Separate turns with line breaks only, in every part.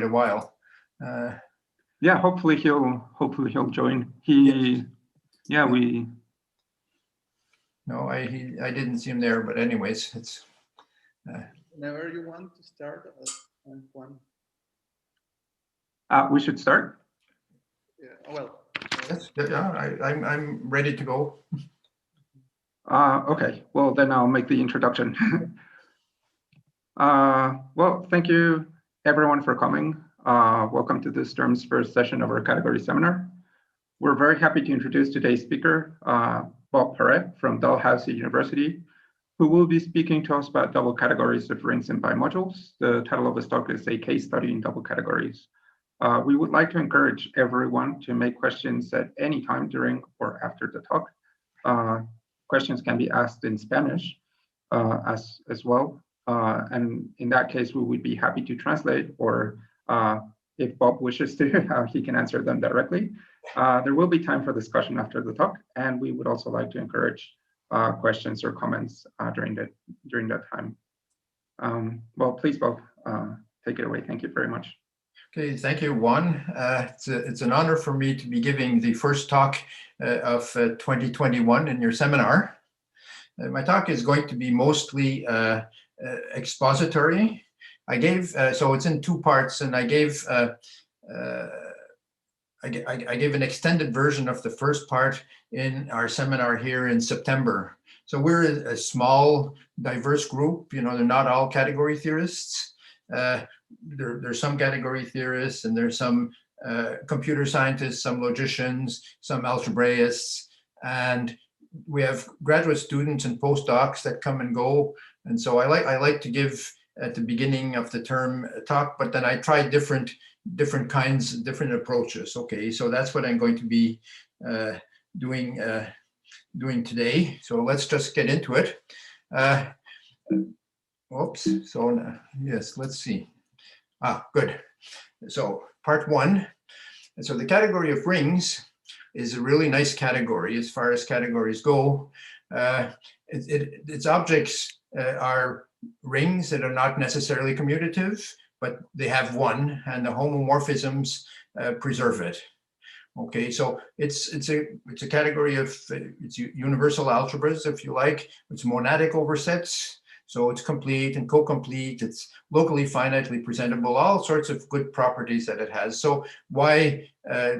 a while.
Yeah, hopefully he'll join. Yeah, we.
No, I didn't see him there, but anyways, it's.
Whenever you want to start, one.
We should start.
Yeah. Well.
Yes. Yeah. I'm ready to go.
Okay. Well, then I'll make the introduction. Well, thank you everyone for coming. Welcome to this term's first session of our category seminar. We're very happy to introduce today's speaker, Bob Paré from Dalhousie University, who will be speaking to us about double categories of rings and bimodules. The title of his talk is A Case Study in Double Categories. We would like to encourage everyone to make questions at any time during or after the talk. Questions can be asked in Spanish as well. And in that case, we would be happy to translate, or if Bob wishes to, he can answer them directly. There will be time for discussion after the talk, and we would also like to encourage questions or comments during that time. Well, please, Bob, take it away. Thank you very much.
Okay, thank you, Juan. It's an honor for me to be giving the first talk of 2021 in your seminar. My talk is going to be mostly expository. I gave so it's in two parts, and I gave an extended version of the first part in our seminar here in September. So we're a small, diverse group. You know, they're not all category theorists. There's some category theorists, and there's some computer scientists, some logicians, some algebraists, and we have graduate students and postdocs that come and go. And so I like to give at the beginning of the term a talk, but then I try different kinds, different approaches. Okay, so that's what I'm going to be doing today. So let's just get into it. Oops. So yes, let's see. Good. So part one. So the category of rings is a really nice category as far as categories go. Its objects are rings that are not necessarily commutative, but they have one, and the homomorphisms preserve it. Okay, so it's a category of it's universal algebras, if you like. It's monadic oversets, so it's complete and co-complete. It's locally finitely presentable, all sorts of good properties that it has. So why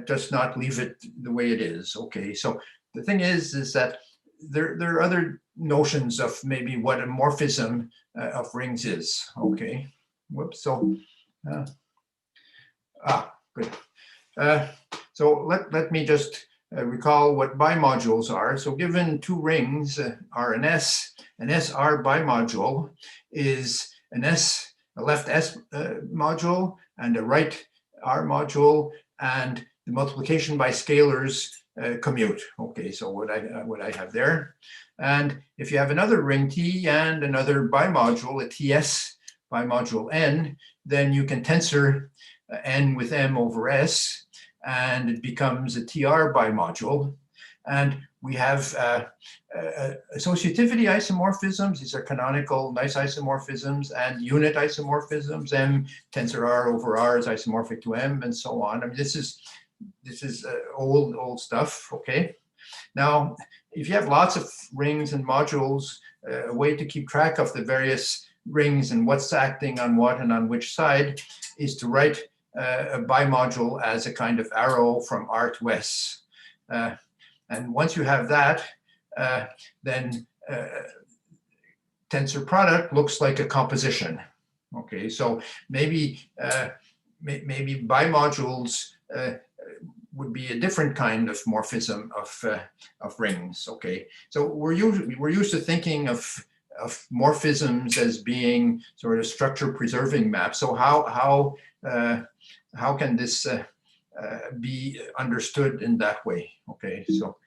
just not leave it the way it is? Okay, so the thing is that there are other notions of maybe what a morphism of rings is. Okay, whoops. So good. So let me just recall what bimodules are. So given two rings are an SR bimodule is a left S module and a right R module, and the multiplication by scalars commute. Okay, so what I have there. And if you have another ring T and another bimodule, a TS bimodule N, then you can tensor N with M over S, and it becomes a TR bimodule. And we have associativity isomorphisms. These are canonical nice isomorphisms, and unit isomorphisms. M tensor R over R is isomorphic to M, and so on. I mean, this is old stuff. Okay. Now, if you have lots of rings and modules, a way to keep track of the various rings and what's acting on what and on which side is to write a bimodule as a kind of arrow from R to S. And once you have that, then tensor product looks like a composition. Okay, so maybe bimodules would be a different kind of morphism of rings. Okay, so we're used to thinking of morphisms as being sort of structure preserving maps. So how can this be understood in that way? Okay, so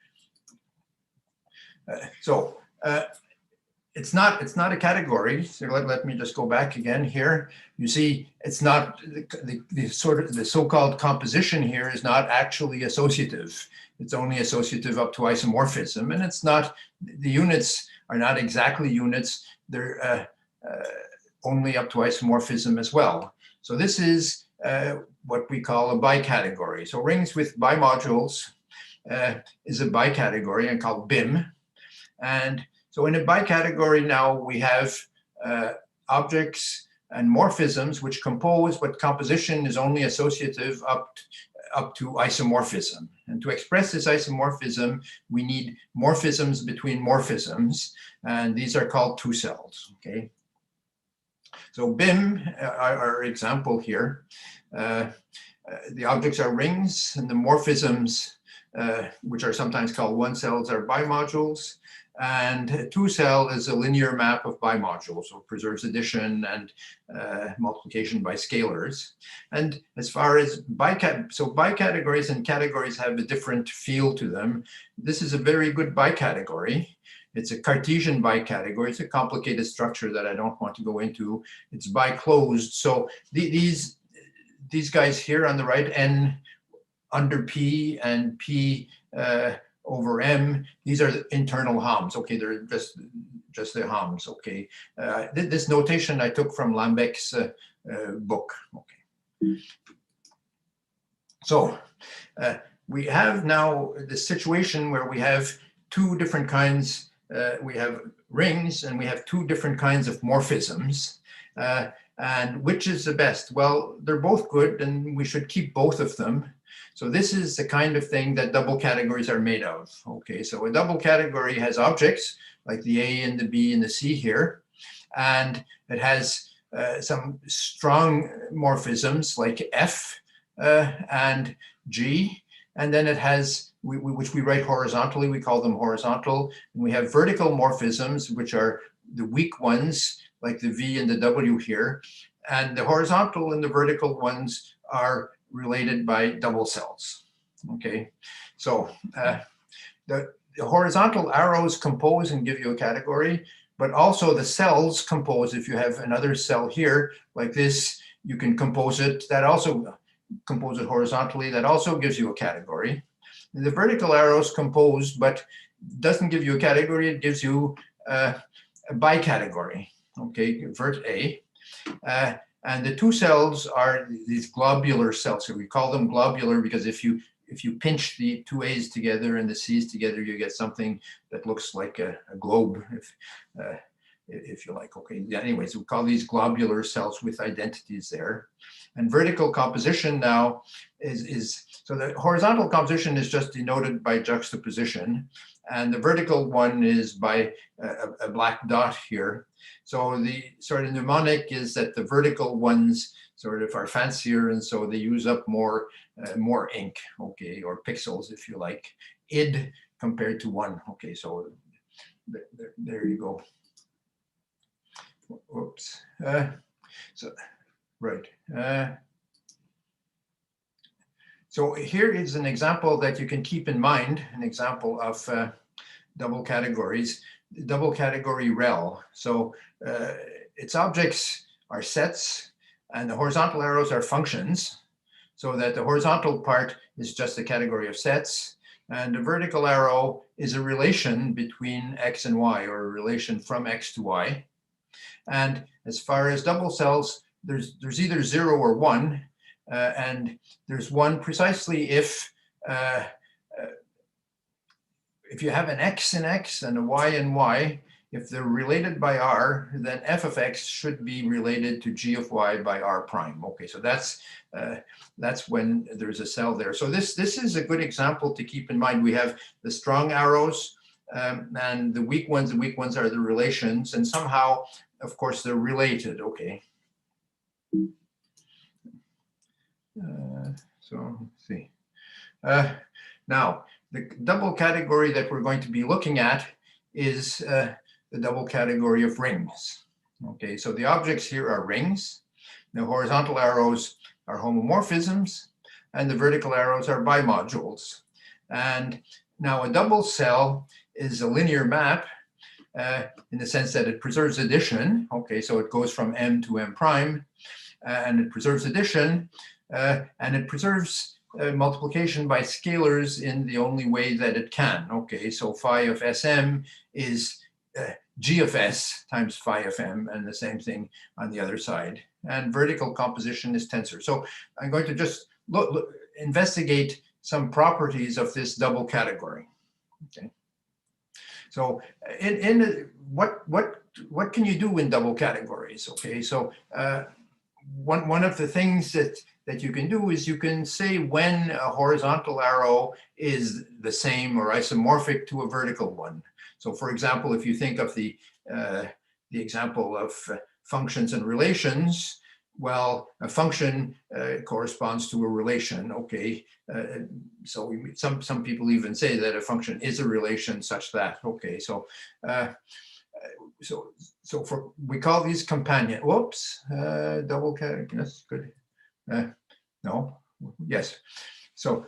it's not a category. So let me just go back again here. You see, it's not the so-called composition here is not actually associative. It's only associative up to isomorphism, and it's not, the units are not exactly units. They're only up to isomorphism as well. So this is what we call a bicategory. So rings with bimodules is a bicategory and called BIM. And so in a bicategory now we have objects and morphisms which compose, but composition is only associative up to isomorphism. And to express this isomorphism, we need morphisms between morphisms, and these are called two cells, okay? So BIM, our example here, the objects are rings, and the morphisms, which are sometimes called one cells, are bimodules. And two cell is a linear map of bimodules, so it preserves addition and multiplication by scalars. And as far as bicategories and categories have a different feel to them. This is a very good bicategory. It's a Cartesian bicategory. It's a complicated structure that I don't want to go into. It's biclosed. So these guys here on the right, N under P and P over M, these are the internal HOMs. Okay, they're just the HOMs. Okay, this notation I took from Lambec's book. Okay, so we have now the situation where we have two different kinds. We have rings and we have two different kinds of morphisms. And which is the best? Well, they're both good, and we should keep both of them. So this is the kind of thing that double categories are made of. Okay, so a double category has objects like the A and the B and the C here, and it has some strong morphisms like F and G, and then it has, which we write horizontally, we call them horizontal, and we have vertical morphisms, which are the weak ones, like the V and the W here, and the horizontal and the vertical ones are related by double cells. Okay, so the horizontal arrows compose and give you a category, but also the cells compose. If you have another cell here like this, you can compose it. That also compose it horizontally. That also gives you a category. And the vertical arrows compose, but doesn't give you a category. It gives you a bicategory. Okay, vert A. And the two cells are these globular cells. So we call them globular because if you pinch the two A's together and the C's together, you get something that looks like a globe, if you like. Okay, anyways, we call these globular cells with identities there. And vertical composition now is so the horizontal composition is just denoted by juxtaposition, and the vertical one is by a black dot here. So the sort of mnemonic is that the vertical ones sort of are fancier, and so they use up more ink, okay, or pixels, if you like, id compared to one. Okay, so there you go. Whoops. So right. So here is an example that you can keep in mind, an example of double categories, double category rel. So its objects are sets and the horizontal arrows are functions, so that the horizontal part is just a category of sets, and the vertical arrow is a relation between X and Y, or a relation from X to Y. And as far as double cells, there's either 0 or 1, and there's 1 precisely if you have an X in X and a Y in Y. If they're related by R, then f of X should be related to g of Y by R prime. Okay, so that's when there's a cell there. So this is a good example to keep in mind. We have the strong arrows and the weak ones. The weak ones are the relations, and somehow, of course, they're related. Okay. So let's see. Now, the double category that we're going to be looking at is the double category of rings. Okay, so the objects here are rings. The horizontal arrows are homomorphisms, and the vertical arrows are bimodules. And now a double cell is a linear map in the sense that it preserves addition. Okay, so it goes from M to M prime, and it preserves addition, and it preserves multiplication by scalars in the only way that it can. Okay, so phi of Sm is g of s times phi of m, and the same thing on the other side. and vertical composition is tensor. So I'm going to just investigate some properties of this double category. Okay. So what can you do in double categories? Okay, so one of the things that you can do is you can say when a horizontal arrow is the same or isomorphic to a vertical one. So for example, if you think of the example of functions and relations, well, a function corresponds to a relation. Okay, so some people even say that a function is a relation such that. Okay, so we call these companion. Whoops, double categories. Good. No. Yes. So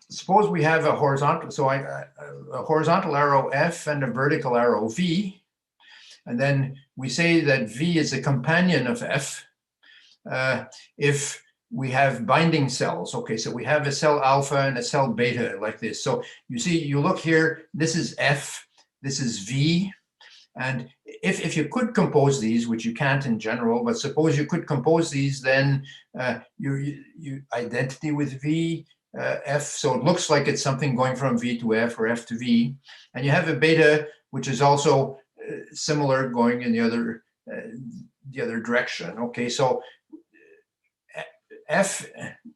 suppose we have a horizontal. So a horizontal arrow F and a vertical arrow V, and then we say that V is a companion of F. If we have binding cells, okay, so we have a cell alpha and a cell beta like this. So you see, you look here, this is F, this is V, and if you could compose these, which you can't in general, but suppose you could compose these, then you identity with V, F, so it looks like it's something going from V to F or F to V, and you have a beta, which is also similar going in the other direction. Okay, so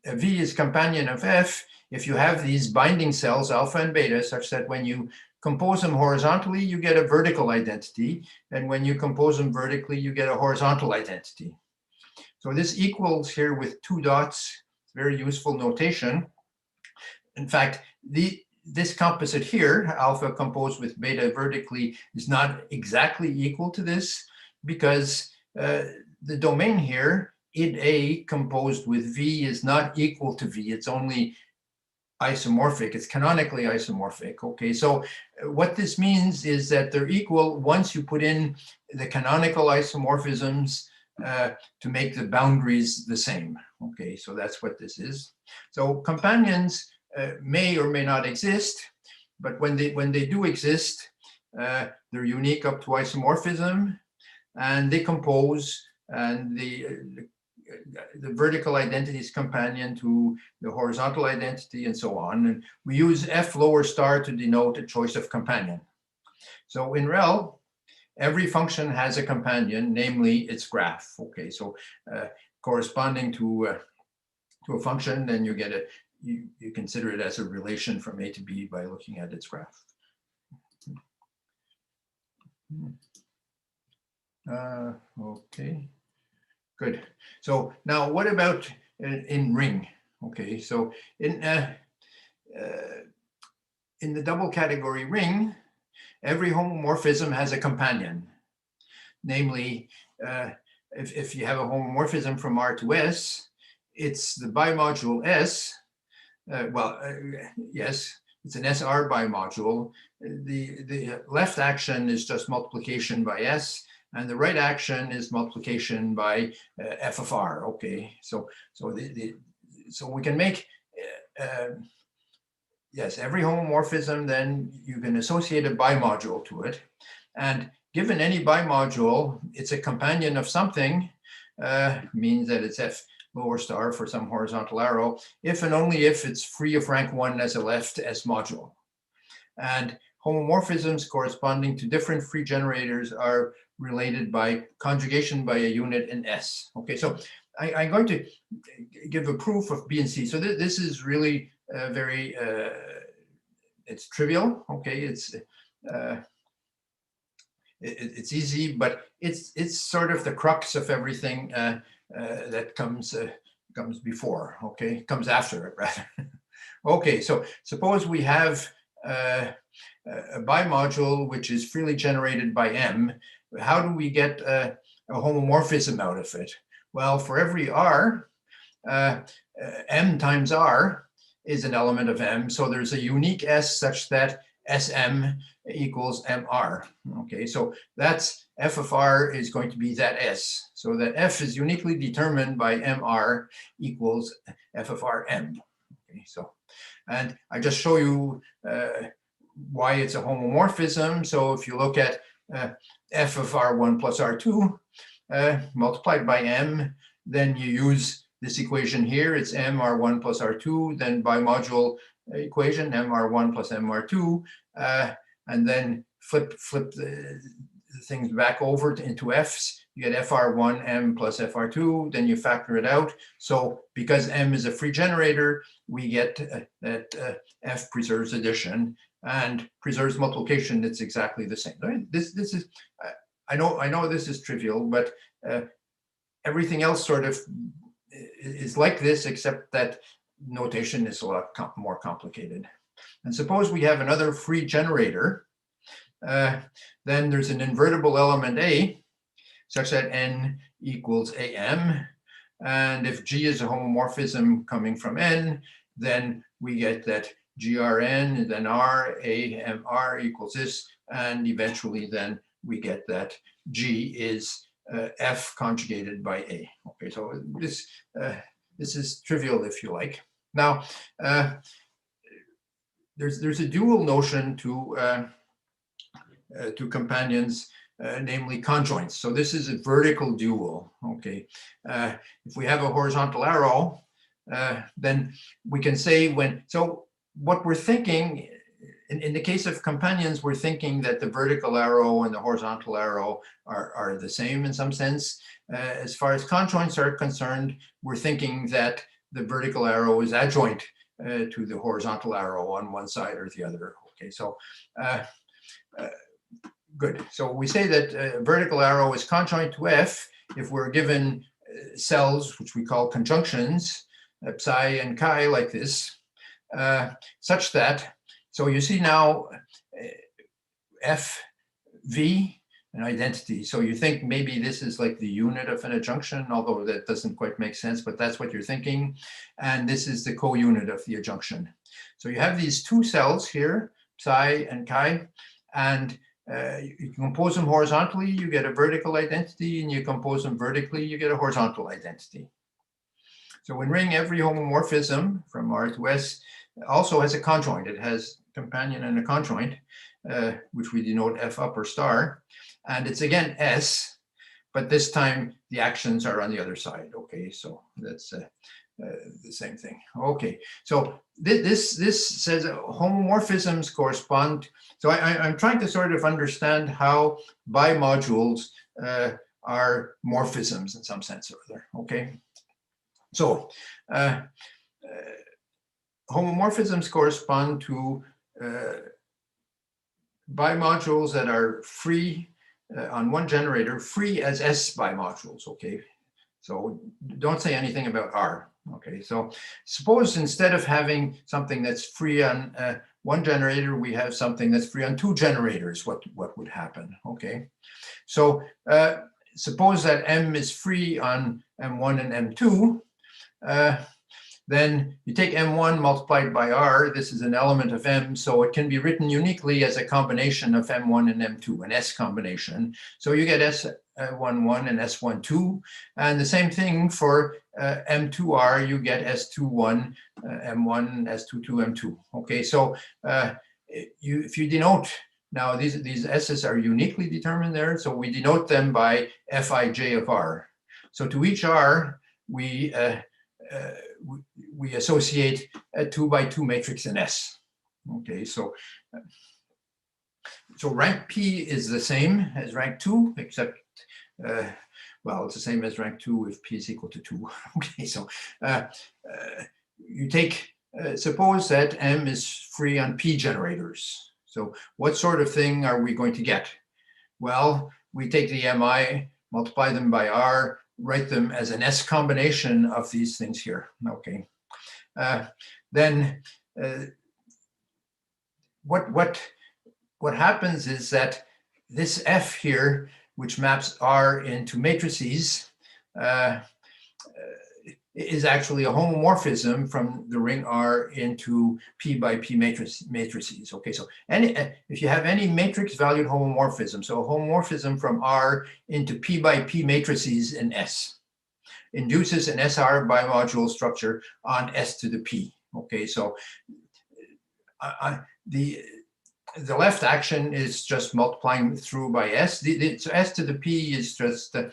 V is companion of F if you have these binding cells, alpha and beta, such that when you compose them horizontally, you get a vertical identity. And when you compose them vertically, you get a horizontal identity. So this equals here with two dots, very useful notation. In fact, this composite here, alpha composed with beta vertically, is not exactly equal to this because the domain here, id A composed with V, is not equal to V. It's only isomorphic. It's canonically isomorphic. Okay, so what this means is that they're equal once you put in the canonical isomorphisms to make the boundaries the same. Okay, so that's what this is. So companions may or may not exist, but when they do exist, they're unique up to isomorphism, and they compose, and the vertical identity is companion to the horizontal identity, and so on. And we use F lower star to denote a choice of companion. So in REL, every function has a companion, namely its graph. Okay, so corresponding to a function, then you get you consider it as a relation from A to B by looking at its graph. Okay. Good. So now what about in ring? Okay, so in the double category ring, every homomorphism has a companion. Namely, if you have a homomorphism from R to S, it's the bimodule S. Yes, it's an SR bimodule. The left action is just multiplication by S, and the right action is multiplication by f of r. Okay, so we can make yes, every homomorphism, then you can associate a bimodule to it, and given any bimodule, it's a companion of something, means that it's f lower star for some horizontal arrow, if and only if it's free of rank 1 as a left S module. And homomorphisms corresponding to different free generators are related by conjugation by a unit in S. Okay, so I'm going to give a proof of B and C. So this is really very, it's trivial. Okay, it's easy, but it's sort of the crux of everything that comes before. Okay, comes after it rather. Okay, so suppose we have a bimodule which is freely generated by M. How do we get a homomorphism out of it? Well, for every R, M times R is an element of M. So there's a unique S such that SM equals MR. Okay, so that's f of R is going to be that S. So that F is uniquely determined by MR equals f of RM. Okay, so, and I just show you why it's a homomorphism. So if you look at f of R1 plus R2, multiplied by m. Then you use this equation here. It's mr1 plus r2. Then bimodule equation, mr1 plus mr2. And then flip the things back over into f's. You get fr1 m plus fr2. Then you factor it out. So because m is a free generator, we get that f preserves addition and preserves multiplication. It's exactly the same. This is I know this is trivial, but everything else sort of is like this, except that notation is a lot more complicated. And suppose we have another free generator. Then there's an invertible element A, such that n equals am. And if G is a homomorphism coming from n, then we get that grn, then r, a, m, r equals this. And eventually then we get that G is f conjugated by a. Okay, so this is trivial if you like. Now, there's a dual notion to companions, namely conjoints. So this is a vertical dual. Okay, if we have a horizontal arrow, then we can say so what we're thinking. In the case of companions, we're thinking that the vertical arrow and the horizontal arrow are the same in some sense. As far as conjoints are concerned, we're thinking that the vertical arrow is adjoint to the horizontal arrow on one side or the other. Okay, so good. So we say that vertical arrow is conjoint to f if we're given cells, which we call conjunctions, psi and chi, like this, such that. So you see now FV, an identity. So you think maybe this is like the unit of an adjunction, although that doesn't quite make sense, but that's what you're thinking. And this is the co-unit of the adjunction. So you have these two cells here, psi and chi, and you compose them horizontally, you get a vertical identity, and you compose them vertically, you get a horizontal identity. So in ring, every homomorphism from R to S also has a conjoint. It has companion and a conjoint, which we denote F upper star. And it's again S, but this time the actions are on the other side. Okay, so that's the same thing. Okay, so this says homomorphisms correspond. So I'm trying to sort of understand how bimodules are morphisms in some sense or other. Okay, so homomorphisms correspond to bimodules that are free on one generator, free as S bimodules. Okay, so don't say anything about R. Okay, so suppose instead of having something that's free on one generator, we have something that's free on two generators. What would happen? Okay, so suppose that M is free on M1 and M2. Then you take M1 multiplied by R. This is an element of M, so it can be written uniquely as a combination of M1 and M2, an S combination. So you get S11 and S12, and the same thing for M2R. You get S21, M1, S22, M2. Okay, so if you denote now these S's are uniquely determined there, so we denote them by Fij of R. So to each R, we associate a 2x2 matrix in S. Okay, so rank P is the same as rank 2, except, well, it's the same as rank 2 if P is equal to 2. Okay, so you take, suppose that M is free on P generators. So what sort of thing are we going to get? Well, we take the MI, multiply them by R, write them as an S combination of these things here. Okay. Then what happens is that this F here, which maps R into matrices, is actually a homomorphism from the ring R into P by P matrices. Okay, so if you have any matrix valued homomorphism, so a homomorphism from R into P by P matrices in S, induces an SR bimodule structure on S to the P. Okay, so the left action is just multiplying through by s. So s to the p is just the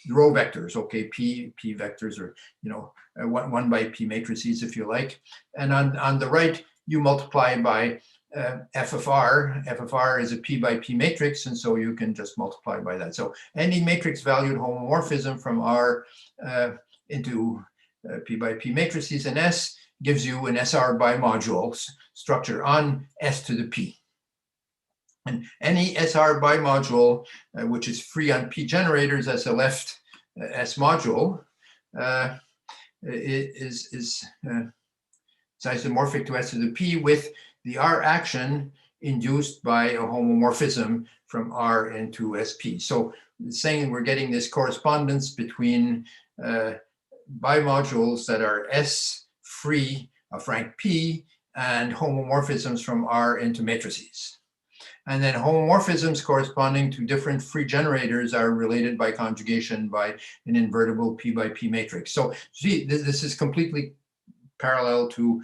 row vectors. Okay, p vectors are, you know, 1 by p matrices, if you like. And on the right, you multiply by f of r. F of r is a p by p matrix, and so you can just multiply by that. So any matrix valued homomorphism from R into p by p matrices in S gives you an SR bimodule structure on S to the p. And any SR bimodule which is free on p generators as a left S module is isomorphic to S to the p with the R action induced by a homomorphism from R into SP. So it's saying we're getting this correspondence between bimodules that are S free of rank P and homomorphisms from R into matrices. And then homomorphisms corresponding to different free generators are related by conjugation by an invertible P by P matrix. So see, this is completely parallel to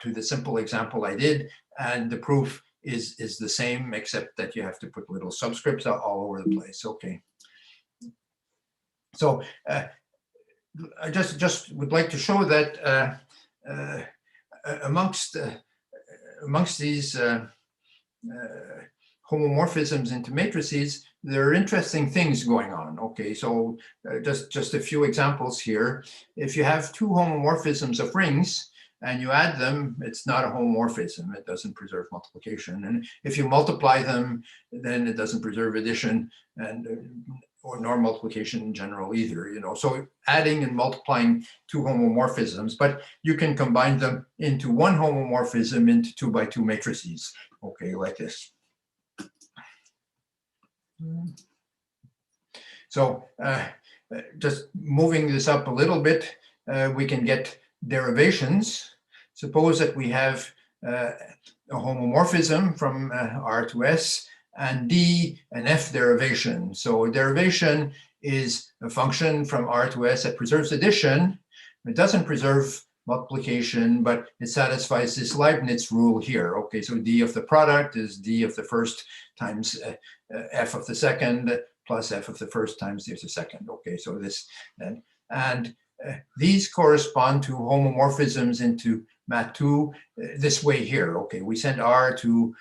the simple example I did, and the proof is the same, except that you have to put little subscripts all over the place. Okay. So I just would like to show that amongst these homomorphisms into matrices, there are interesting things going on. Okay, so just a few examples here. If you have two homomorphisms of rings and you add them, it's not a homomorphism. It doesn't preserve multiplication. And if you multiply them, then it doesn't preserve addition and or nor multiplication in general either. You know, so adding and multiplying two homomorphisms, but you can combine them into one homomorphism into 2 by 2 matrices. Okay, like this. So just moving this up a little bit, we can get derivations. Suppose that we have a homomorphism from R to S and D an F derivation. So a derivation is a function from R to S that preserves addition. It doesn't preserve multiplication, but it satisfies this Leibniz rule here. Okay, so D of the product is D of the first times F of the second plus F of the first times D of the second. Okay, so this, and these correspond to homomorphisms into MAT2 this way here. Okay, we send R to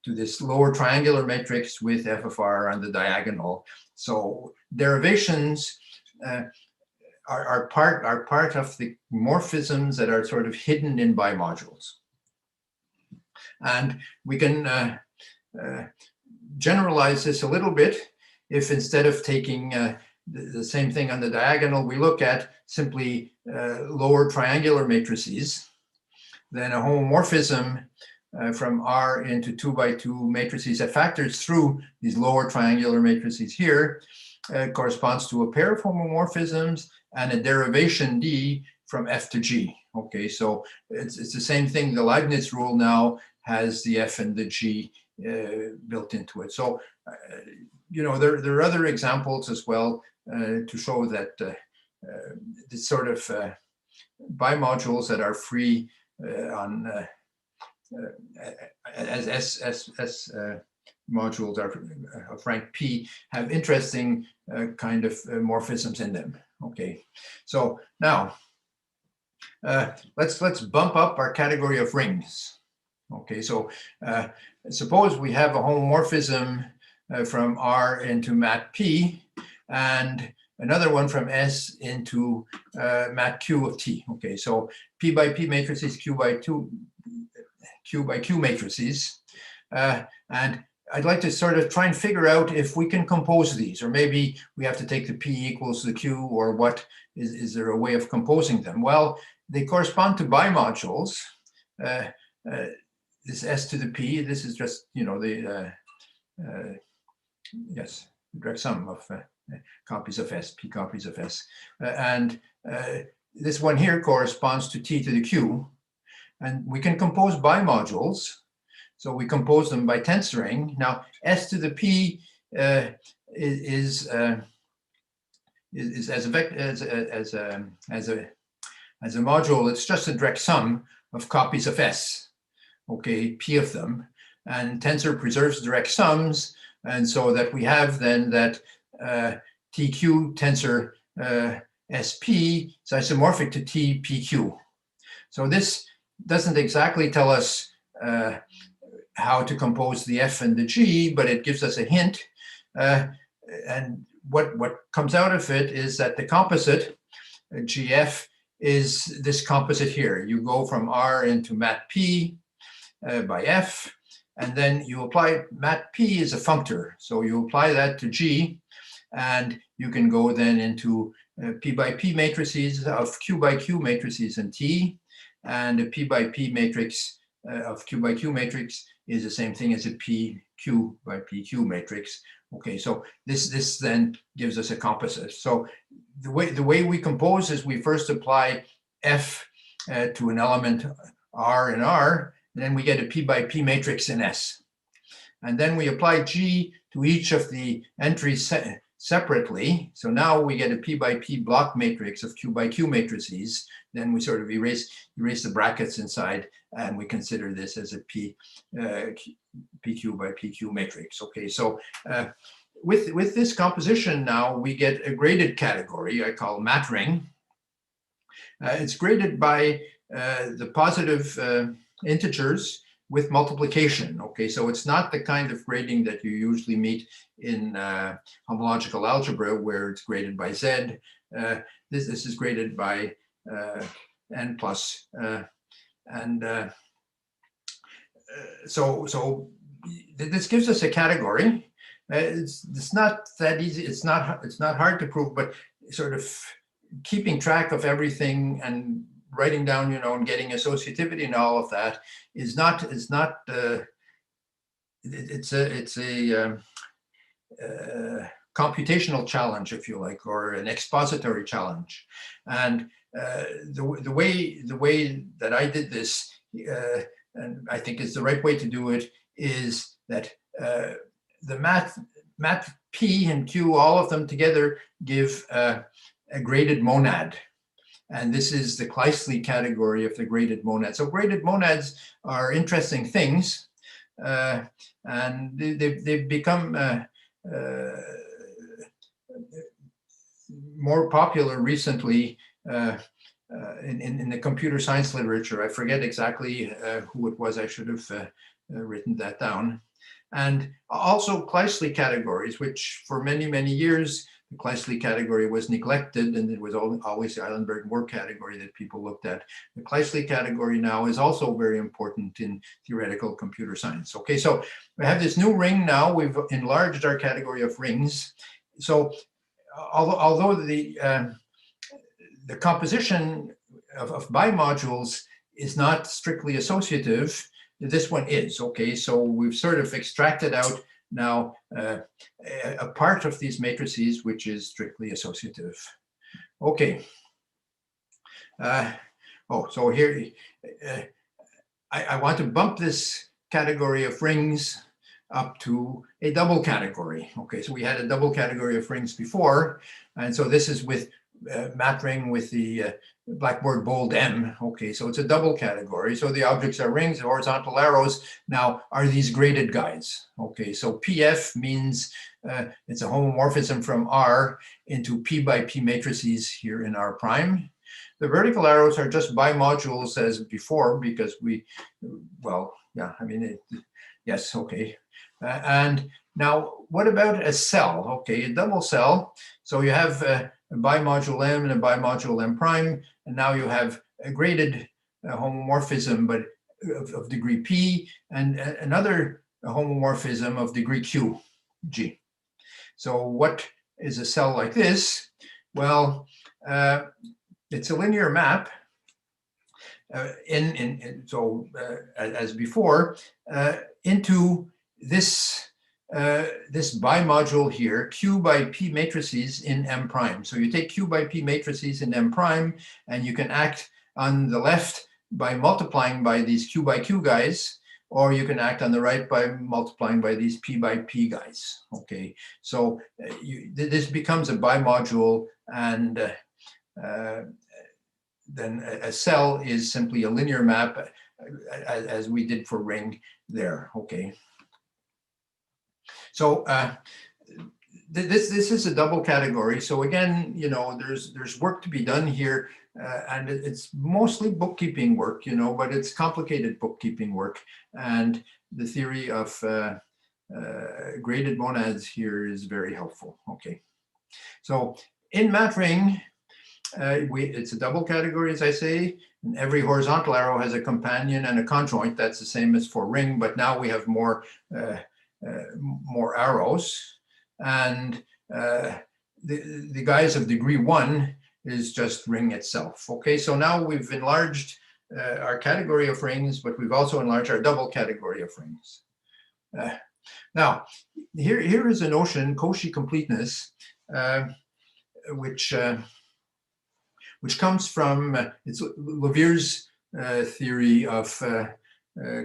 this lower triangular matrix with F of R on the diagonal. So derivations are part of the morphisms that are sort of hidden in bimodules. And we can generalize this a little bit if instead of taking the same thing on the diagonal, we look at simply lower triangular matrices, then a homomorphism from R into 2 by 2 matrices that factors through these lower triangular matrices here corresponds to a pair of homomorphisms and a derivation D from F to G. Okay, so it's the same thing. The Leibniz rule now has the F and the G built into it. So, you know, there are other examples as well to show that this sort of bimodules that are free on as S modules are of rank P have interesting kind of morphisms in them. Okay, so now let's bump up our category of rings. Okay, so suppose we have a homomorphism from R into mat P and another one from S into mat Q of T. Okay, so P by P matrices, Q by Q matrices. And I'd like to sort of try and figure out if we can compose these, or maybe we have to take the P equals the Q, or what is there a way of composing them? Well, they correspond to bimodules. This S to the P, this is just, you know, the, yes, the direct sum of copies of S, P copies of S. And this one here corresponds to T to the Q. And we can compose bimodules. So we compose them by tensoring. Now, S to the P is as a module. It's just a direct sum of copies of S. Okay, P of them. and tensor preserves direct sums, and so that we have then that TQ tensor SP is isomorphic to TPQ. So this doesn't exactly tell us how to compose the F and the G, but it gives us a hint. And what comes out of it is that the composite, GF, is this composite here. You go from R into mat P by F, and then you apply mat P is a functor. So you apply that to G, and you can go then into P by P matrices of Q by Q matrices in T, and a P by P matrix of Q by Q matrix is the same thing as a PQ by PQ matrix. Okay, so this then gives us a composite. So the way we compose is we first apply F to an element R in R, and then we get a P by P matrix in S. And then we apply G to each of the entries separately. So now we get a P by P block matrix of Q by Q matrices. Then we sort of erase the brackets inside, and we consider this as a PQ by PQ matrix. Okay, so with this composition now, we get a graded category I call mat ring. It's graded by the positive integers with multiplication. Okay, so it's not the kind of grading that you usually meet in homological algebra where it's graded by Z. This is graded by n plus, so this gives us a category. It's not that easy. It's not hard to prove, but sort of keeping track of everything and writing down, and getting associativity and all of that is not. It's a computational challenge, if you like, or an expository challenge. And the way that I did this, and I think is the right way to do it, is that the mat P and Q, all of them together, give a graded monad. And this is the Kleisli category of the graded monads. So graded monads are interesting things, and they've become more popular recently in the computer science literature. I forget exactly who it was. I should have written that down. And also Kleisli categories, which for many, many years, the Kleisli category was neglected, and it was always the Eilenberg-Moore category that people looked at. The Kleisli category now is also very important in theoretical computer science. Okay, so we have this new ring now. We've enlarged our category of rings. So although the composition of bimodules is not strictly associative, this one is. Okay, so we've sort of extracted out now a part of these matrices which is strictly associative. Okay. So here I want to bump this category of rings up to a double category. Okay, so we had a double category of rings before, and so this is with mat ring with the Blackboard bold M. Okay, so it's a double category. So the objects are rings, the horizontal arrows now are these graded guys. Okay, so PF means it's a homomorphism from R into P by P matrices here in R prime. The vertical arrows are just bimodules as before, because yes, okay. And now what about a cell? Okay, a double cell. So you have a bimodule M and a bimodule M prime, and now you have a graded homomorphism, but of degree P, and another homomorphism of degree Q, G. So what is a cell like this? Well, it's a linear map as before into this this bimodule here, Q by P matrices in M prime. So you take Q by P matrices in M prime, and you can act on the left by multiplying by these Q by Q guys, or you can act on the right by multiplying by these P by P guys. Okay, so this becomes a bimodule, and then a cell is simply a linear map as we did for ring there, okay. So this is a double category. So again, you know, there's work to be done here, and it's mostly bookkeeping work, you know, but it's complicated bookkeeping work. And the theory of graded monads here is very helpful. Okay, so in mat ring, it's a double category, as I say. And every horizontal arrow has a companion and a conjoint. That's the same as for ring, but now we have more arrows. And the guise of degree 1 is just ring itself. Okay, so now we've enlarged our category of rings, but we've also enlarged our double category of rings. Now, here is a notion, Cauchy Completeness, which comes from it's Leviere's theory of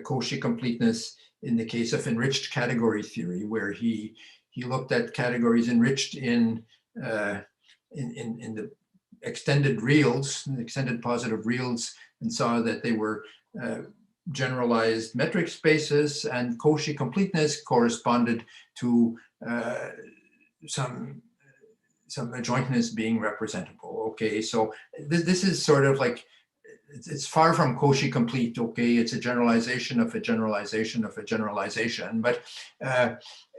Cauchy Completeness in the case of enriched category theory, where he looked at categories enriched in the extended reals, extended positive reals, and saw that they were generalized metric spaces, and Cauchy Completeness corresponded to some adjointness being representable. Okay, so this is sort of like, it's far from Cauchy complete. Okay, it's a generalization of a generalization of a generalization, but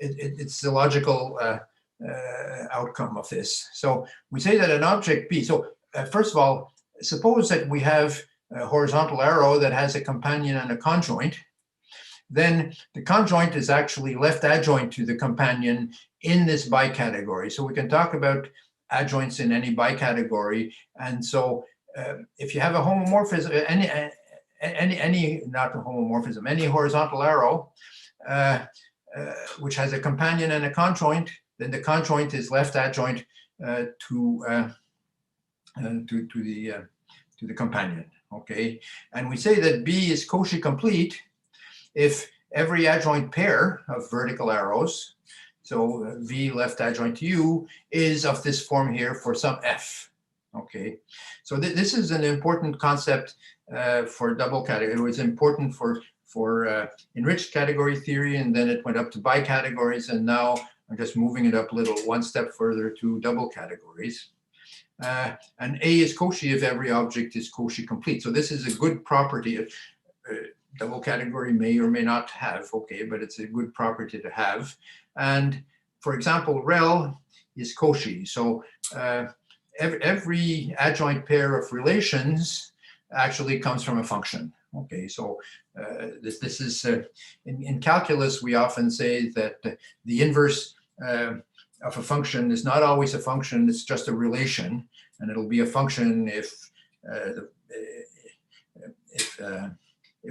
it's the logical outcome of this. So we say that an object B, so first of all, suppose that we have a horizontal arrow that has a companion and a conjoint. Then the conjoint is actually left adjoint to the companion in this bicategory. So we can talk about adjoints in any bicategory. And so if you have a homomorphism, not a homomorphism, any horizontal arrow which has a companion and a conjoint, then the conjoint is left adjoint to the companion. Okay, and we say that B is Cauchy complete if every adjoint pair of vertical arrows, so V left adjoint to U, is of this form here for some F. Okay, so this is an important concept for double category. It was important for enriched category theory, and then it went up to bicategories, and now I'm just moving it up a little, one step further to double categories. And A is Cauchy if every object is Cauchy complete. So this is a good property. Double category may or may not have, okay, but it's a good property to have. And for example, rel is Cauchy. So every adjoint pair of relations actually comes from a function. Okay, so this is in calculus, we often say that the inverse of a function is not always a function, it's just a relation, and it'll be a function if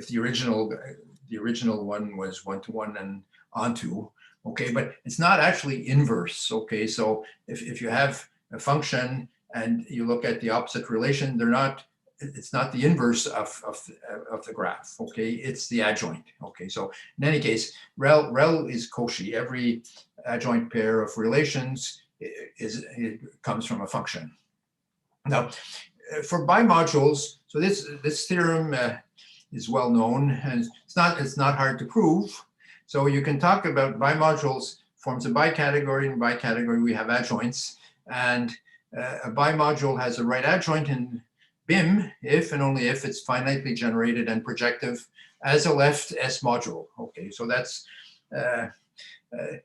the original one was 1-to-1 and onto. Okay, but it's not actually inverse. Okay, so if you have a function and you look at the opposite relation, it's not the inverse of the graph. Okay, it's the adjoint. Okay, so in any case, rel is Cauchy. Every adjoint pair of relations it comes from a function. Now, for bimodules, so this theorem is well known, and it's not hard to prove. So you can talk about bimodules forms a bicategory. In bicategory, we have adjoints, and a bimodule has a right adjoint in BIM if and only if it's finitely generated and projective as a left S module. Okay, so that's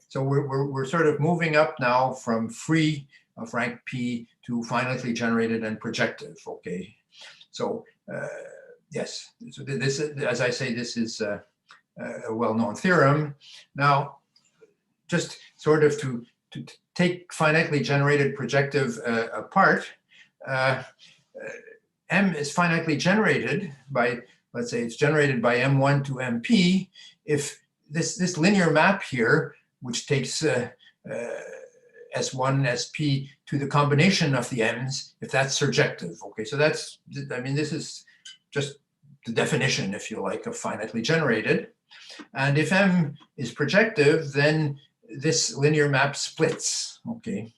so we're sort of moving up now from free of rank P to finitely generated and projective. Okay, so yes, so this, as I say, this is a well-known theorem. Now, just sort of to take finitely generated projective apart, M is finitely generated by, let's say it's generated by M1 to MP, if this linear map here, which takes S1, SP to the combination of the M's, if that's surjective. Okay, so that's, I mean, this is just the definition, if you like, of finitely generated. And if M is projective, then this linear map splits, okay?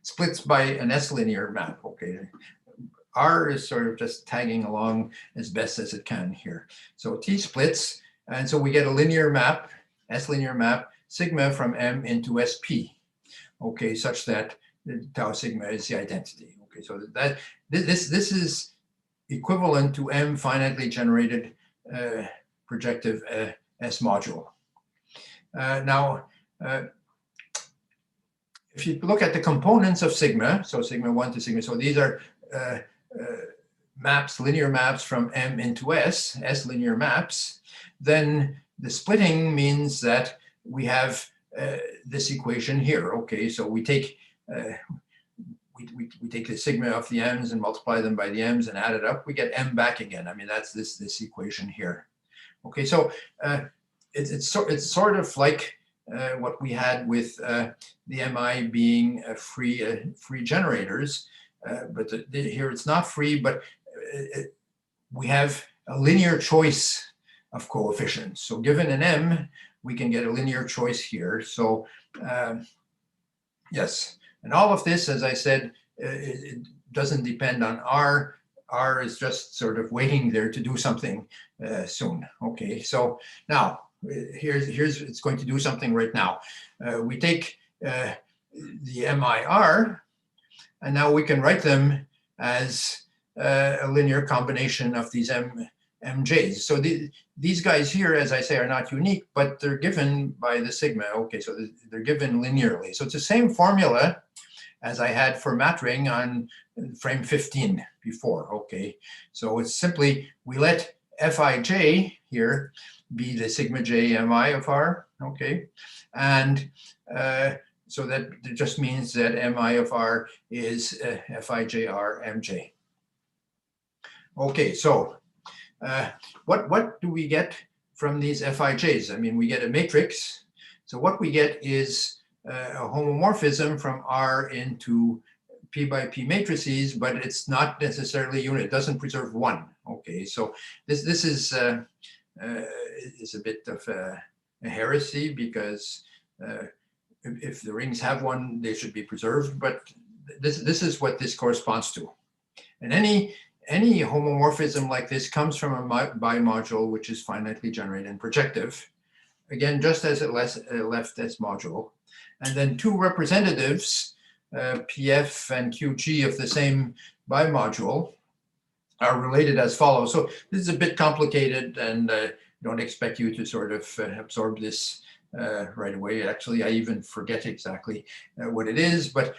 Splits by an S linear map, okay? R is sort of just tagging along as best as it can here. So T splits, and so we get a linear map, S linear map, sigma from M into SP, okay, such that tau sigma is the identity. Okay, so that this is equivalent to M finitely generated projective S module. Now, if you look at the components of sigma, so sigma 1 to sigma, so these are maps, linear maps from M into S linear maps, then the splitting means that we have this equation here. Okay, so we take we take the sigma of the m's and multiply them by the m's and add it up, we get m back again. I mean, that's this equation here. Okay, so it's sort of like what we had with the MI being free generators, but here it's not free, but we have a linear choice of coefficients. So given an m, we can get a linear choice here. So yes, and all of this, as I said, it doesn't depend on R. R is just sort of waiting there to do something soon. Okay, so now here's it's going to do something right now. We take the MIR, and now we can write them as a linear combination of these MJs. So these guys here, as I say, are not unique, but they're given by the sigma. Okay, so they're given linearly. So it's the same formula as I had for mattering on frame 15 before. Okay, so it's simply we let Fij here be the sigma j mi of R. Okay, and so that just means that mi of R is Fij R Mj. Okay, so what do we get from these Fijs? I mean, we get a matrix. So what we get is a homomorphism from R into P by P matrices, but it's not necessarily unit. It doesn't preserve one. Okay, so this is a bit of a heresy, because if the rings have one, they should be preserved. But this is what this corresponds to. And any homomorphism like this comes from a bimodule which is finitely generated and projective. Again, just as it left S module. And then two representatives, PF and QG of the same bimodule, are related as follows. So this is a bit complicated, and don't expect you to sort of absorb this right away. Actually, I even forget exactly what it is, but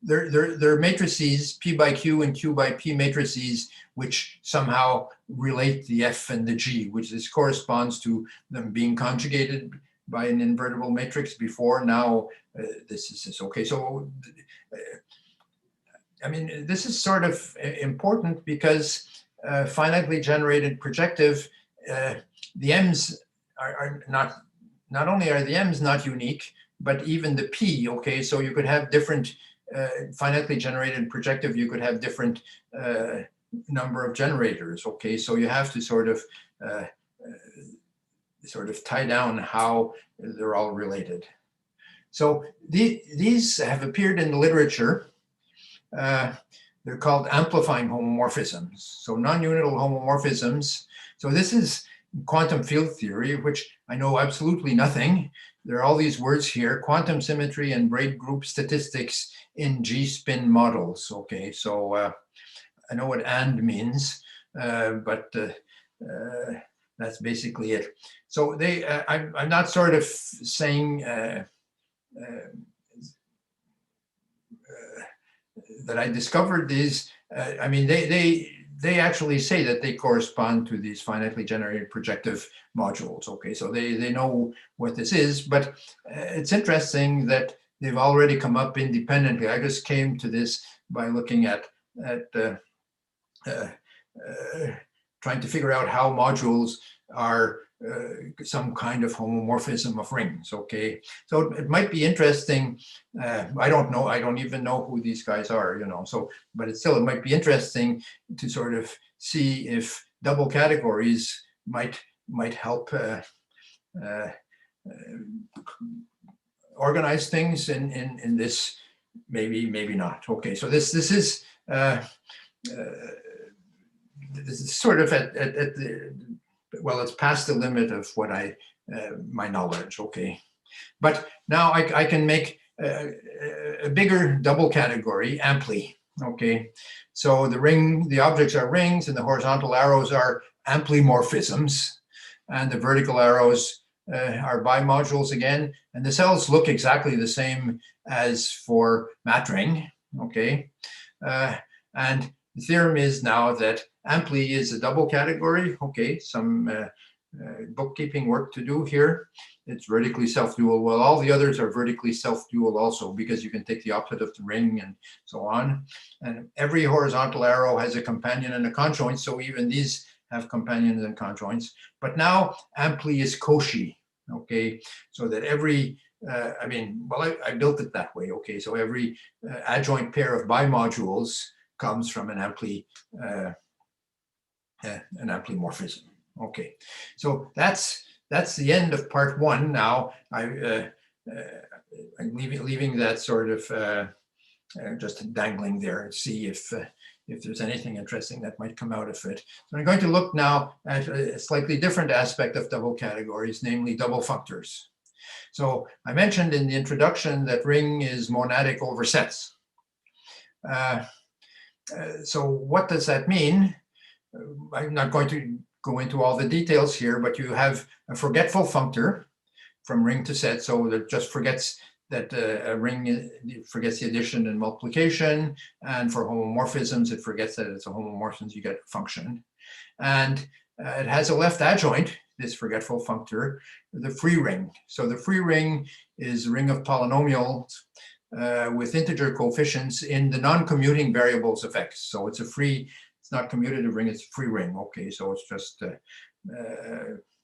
they're matrices, P by Q and Q by P matrices, which somehow relate the F and the G, which this corresponds to them being conjugated by an invertible matrix before. Now this is this. Okay, so I mean, this is sort of important because finitely generated projective, the M's are not only are the M's not unique, but even the P. Okay, so you could have different finitely generated projective, you could have different number of generators. Okay, so you have to sort of tie down how they're all related. So these have appeared in the literature. They're called amplifying homomorphisms. So non-unital homomorphisms. So this is quantum field theory, which I know absolutely nothing. There are all these words here: quantum symmetry and braid group statistics in G-spin models. Okay, so I know what and means, but that's basically it. So I'm not sort of saying that I discovered these. I mean, they actually say that they correspond to these finitely generated projective modules. Okay, so they know what this is, but it's interesting that they've already come up independently. I just came to this by looking at trying to figure out how modules are some kind of homomorphism of rings. Okay, so it might be interesting. I don't know. I don't even know who these guys are. You know. So, but it might be interesting to sort of see if double categories might help organize things in this. Maybe not. Okay, so this is this is sort of at the, well, it's past the limit of what my knowledge, okay. But now I can make a bigger double category amply, okay. So the objects are rings, and the horizontal arrows are amplymorphisms, and the vertical arrows are bimodules again, and the cells look exactly the same as for matring, okay. And the theorem is now that amply is a double category, okay. Some bookkeeping work to do here. It's vertically self-dual. Well, all the others are vertically self-dual also, because you can take the opposite of the ring and so on. And every horizontal arrow has a companion and a conjoint, so even these have companions and conjoints. But now amply is Cauchy, okay? So that every, I built it that way, okay? So every adjoint pair of bimodules comes from an amplymorphism. Okay, so that's the end of part one. Now I'm leaving that sort of just dangling there and see if there's anything interesting that might come out of it. So I'm going to look now at a slightly different aspect of double categories, namely double functors. So I mentioned in the introduction that ring is monadic over sets. So what does that mean? I'm not going to go into all the details here, but you have a forgetful functor from ring to set, so that just forgets that a ring forgets the addition and multiplication, and for homomorphisms, it forgets that it's a homomorphism, you get a function. And it has a left adjoint, this forgetful functor, the free ring. So the free ring is a ring of polynomials with integer coefficients in the non-commuting variables of x. So it's a free, it's not commutative ring, it's a free ring. Okay, so it's just,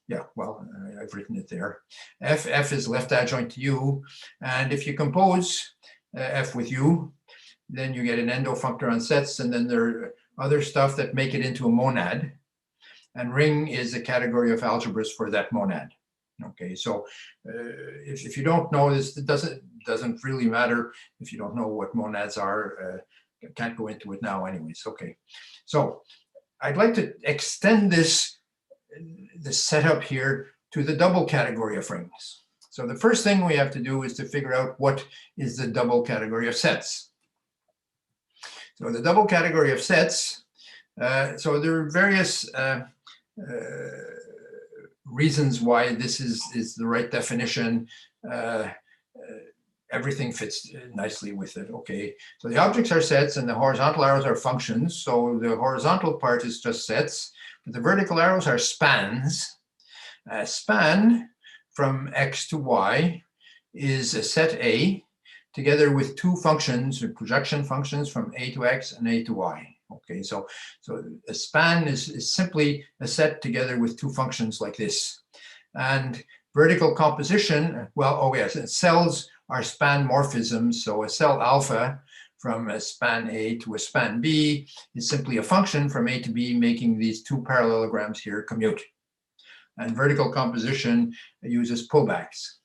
yeah, well, I've written it there. F is left adjoint to U. And if you compose F with U, then you get an endofunctor on sets, and then there are other stuff that make it into a monad. And ring is a category of algebras for that monad. Okay, so if you don't know this, it doesn't really matter if you don't know what monads are. Can't go into it now anyways. Okay, so I'd like to extend this setup here to the double category of rings. So the first thing we have to do is to figure out what is the double category of sets. So the double category of sets, so there are various reasons why this is the right definition. Everything fits nicely with it. Okay, so the objects are sets and the horizontal arrows are functions. So the horizontal part is just sets, but the vertical arrows are spans. A span from x to y is a set A together with two functions or projection functions from a to x and a to y. Okay, so a span is simply a set together with two functions like this. And vertical composition, well, oh yes, cells are span morphisms. So a cell alpha from a span A to a span B is simply a function from A to B, making these two parallelograms here commute. And vertical composition uses pullbacks.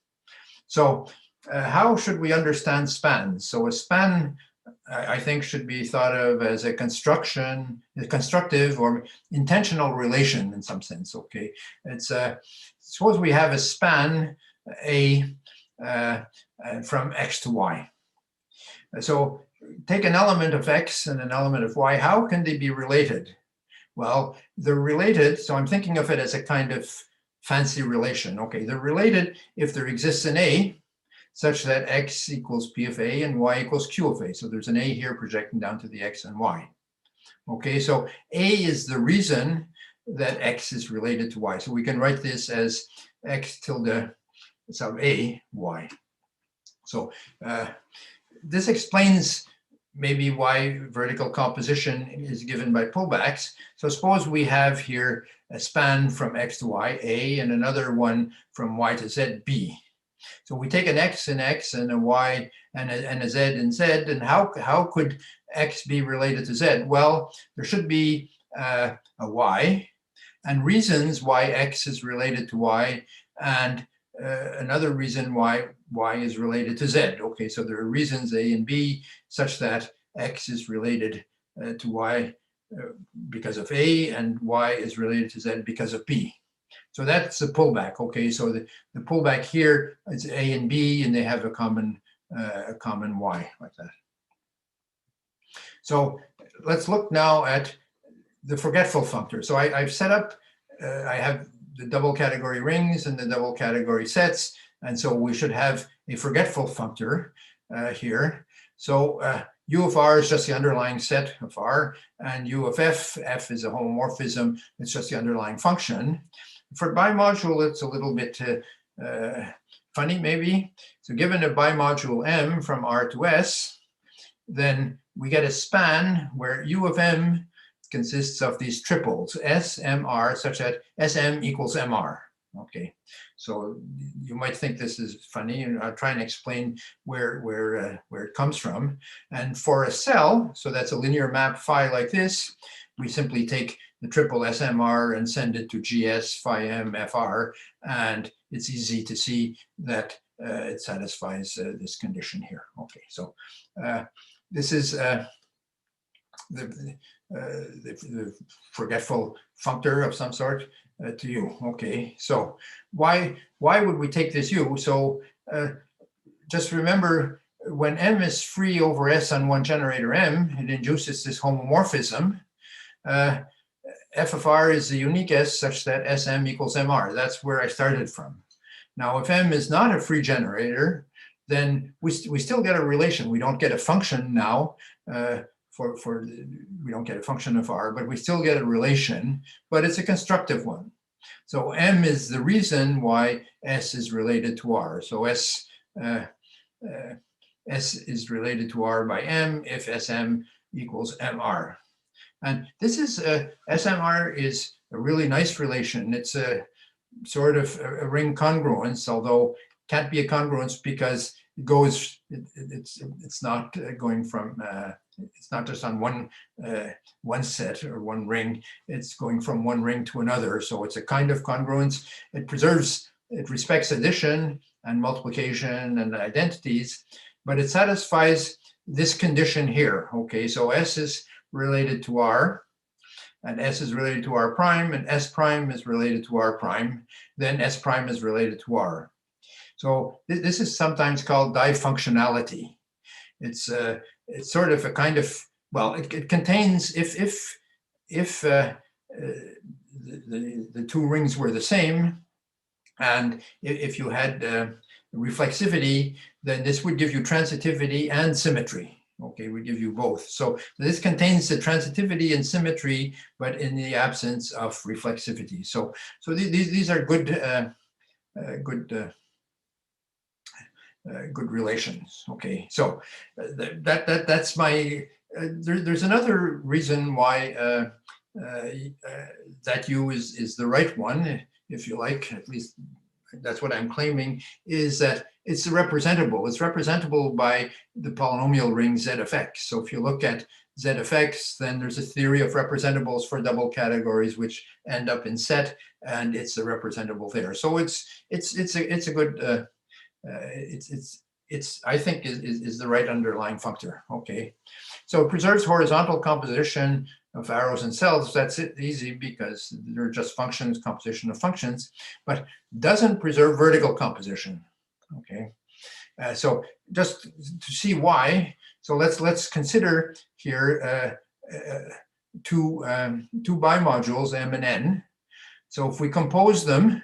So how should we understand spans? So a span, I think, should be thought of as a constructive or intentional relation in some sense. Okay, it's suppose we have a span A from x to y. So take an element of x and an element of y. How can they be related? Well, they're related. So I'm thinking of it as a kind of fancy relation. Okay, they're related if there exists an A such that x equals P of A and y equals Q of A. So there's an A here projecting down to the x and y. Okay, so A is the reason that x is related to y. So we can write this as x tilde sub A, y. So this explains maybe why vertical composition is given by pullbacks. So suppose we have here a span from x to y, A, and another one from y to z, B. So we take an x and x and a y and a z and z, and how could x be related to z? Well, there should be a y and reasons why x is related to y, and another reason why y is related to z. Okay, so there are reasons A and B such that x is related to y because of A, and Y is related to Z because of B. So that's the pullback. Okay, so the pullback here is A and B, and they have a common Y like that. So let's look now at the forgetful functor. So I've set up, I have the double category rings and the double category sets, and so we should have a forgetful functor here. So U of R is just the underlying set of R, and U of F is a homomorphism, it's just the underlying function. For bimodule, it's a little bit funny maybe. So given a bimodule M from R to S, then we get a span where U of M consists of these triples, S, M, R, such that SM equals MR. Okay, so you might think this is funny, and I'll try and explain where it comes from. And for a cell, so that's a linear map phi like this, we simply take the triple SMR and send it to GS phi M FR, and it's easy to see that it satisfies this condition here. Okay, so this is the forgetful functor of some sort to U. Okay, so why would we take this U? So just remember, when M is free over S on one generator M, it induces this homomorphism. F of R is the unique S such that SM equals MR. That's where I started from. Now, if M is not a free generator, then we still get a relation. We don't get a function now. We don't get a function of R, but we still get a relation, but it's a constructive one. So M is the reason why S is related to R. So S is related to R by M if SM equals MR. And this is, SMR is a really nice relation. It's a sort of a ring congruence, although can't be a congruence because it goes, it's not going from, it's not just on one set or one ring, it's going from one ring to another. So it's a kind of congruence. It preserves, it respects addition and multiplication and identities, but it satisfies this condition here. Okay, so S is related to R, and S is related to R prime, and S prime is related to R prime, then S prime is related to R. So this is sometimes called difunctionality. It's sort of a kind of, well, it contains, if the two rings were the same, and if you had reflexivity, then this would give you transitivity and symmetry. Okay, we give you both. So this contains the transitivity and symmetry, but in the absence of reflexivity. So these are good good relations. Okay, so that's my. There's another reason why that U is the right one, if you like. At least that's what I'm claiming, is that it's representable. It's representable by the polynomial ring Z of X. So if you look at Z of X, then there's a theory of representables for double categories which end up in set, and it's a representable there. So it's a good. I think is the right underlying functor. Okay, so it preserves horizontal composition of arrows and cells. That's it, easy because they're just functions, composition of functions, but doesn't preserve vertical composition. Okay, so just to see why, so let's consider here two bimodules M and N. So if we compose them.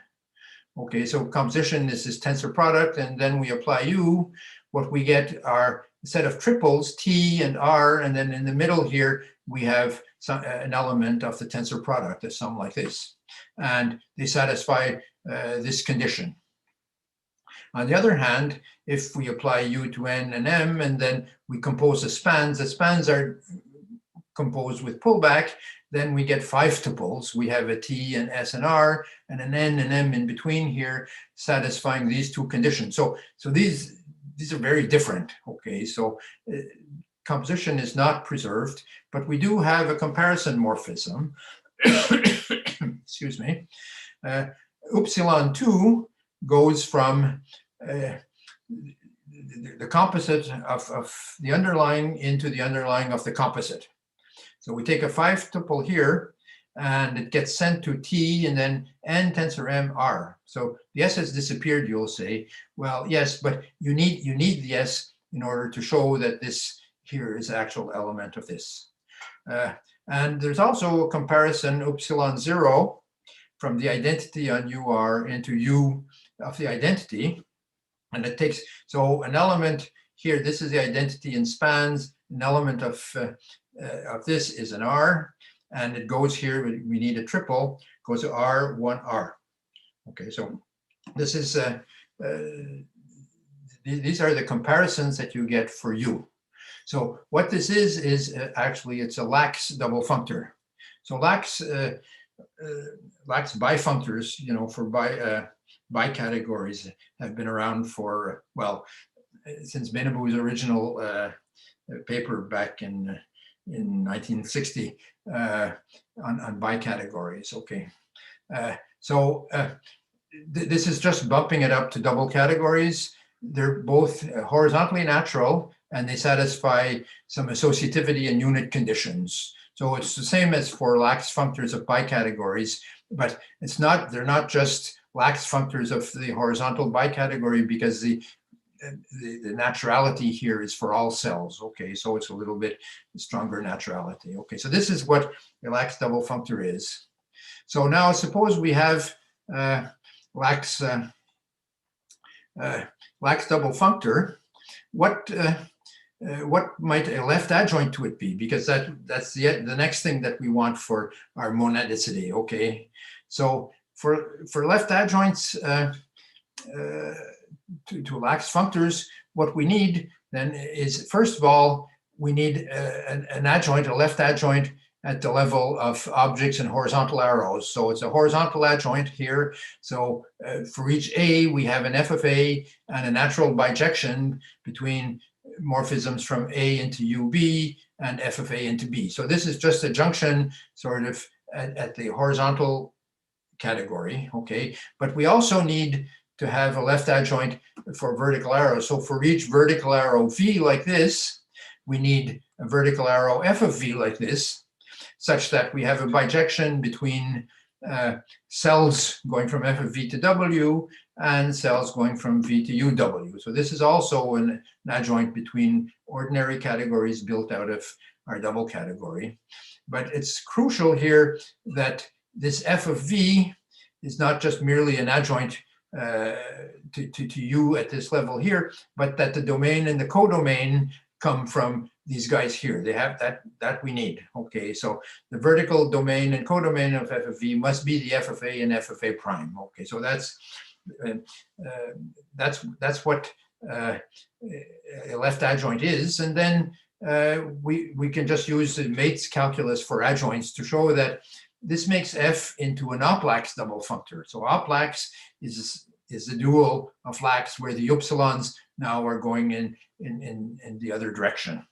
Okay, so composition is this tensor product, and then we apply U. What we get are a set of triples, T and R, and then in the middle here, we have an element of the tensor product, a sum like this. And they satisfy this condition. On the other hand, if we apply U to N and M, and then we compose the spans are composed with pullback, then we get 5 tuples. We have a T and S and R and an N and M in between here, satisfying these two conditions. So these are very different. Okay, so composition is not preserved, but we do have a comparison morphism. Excuse me. Upsilon 2 goes from the composite of the underlying into the underlying of the composite. So we take a 5 tuple here, and it gets sent to T, and then n tensor m r. So the s has disappeared, you'll say. Well, yes, but you need the s in order to show that this here is the actual element of this. And there's also a comparison upsilon 0 from the identity on UR into U of the identity. And it takes, so an element here, this is the identity in spans, an element of this is an R, and it goes here, we need a triple, goes to R, 1R. Okay, so this is, these are the comparisons that you get for U. So what this is actually, it's a lax double functor. So lax bifunctors, you know, for bicategories have been around for, well, since Benabou's original paper back in 1960 on bicategories. Okay, this is just bumping it up to double categories. They're both horizontally natural, and they satisfy some associativity and unit conditions. So it's the same as for lax functors of bicategories, but it's not, they're not just lax functors of the horizontal bicategory, because the naturality here is for all cells. Okay, so it's a little bit stronger naturality. Okay, so this is what a lax double functor is. So now suppose we have lax double functor. What might a left adjoint to it be? Because that's the next thing that we want for our monadicity. Okay, so for left adjoints to lax functors, what we need then is, first of all, we need an adjoint, a left adjoint at the level of objects and horizontal arrows. So it's a horizontal adjoint here. So for each A, we have an f of A and a natural bijection between morphisms from A into UB and f of A into B. So this is just a junction sort of at the horizontal category, okay? But we also need to have a left adjoint for vertical arrows. So for each vertical arrow V like this, we need a vertical arrow f of V like this, such that we have a bijection between cells going from f of V to W and cells going from V to UW. So this is also an adjoint between ordinary categories built out of our double category. But it's crucial here that this f of V is not just merely an adjoint to U at this level here, but that the domain and the codomain come from these guys here. They have that we need. Okay, so the vertical domain and codomain of f of V must be the f of A and f of A prime. Okay, so that's what a left adjoint is. And then we can just use the Mates calculus for adjoints to show that this makes F into an oplax double functor. So oplax is the dual of lax, where the upsilons now are going in the other direction.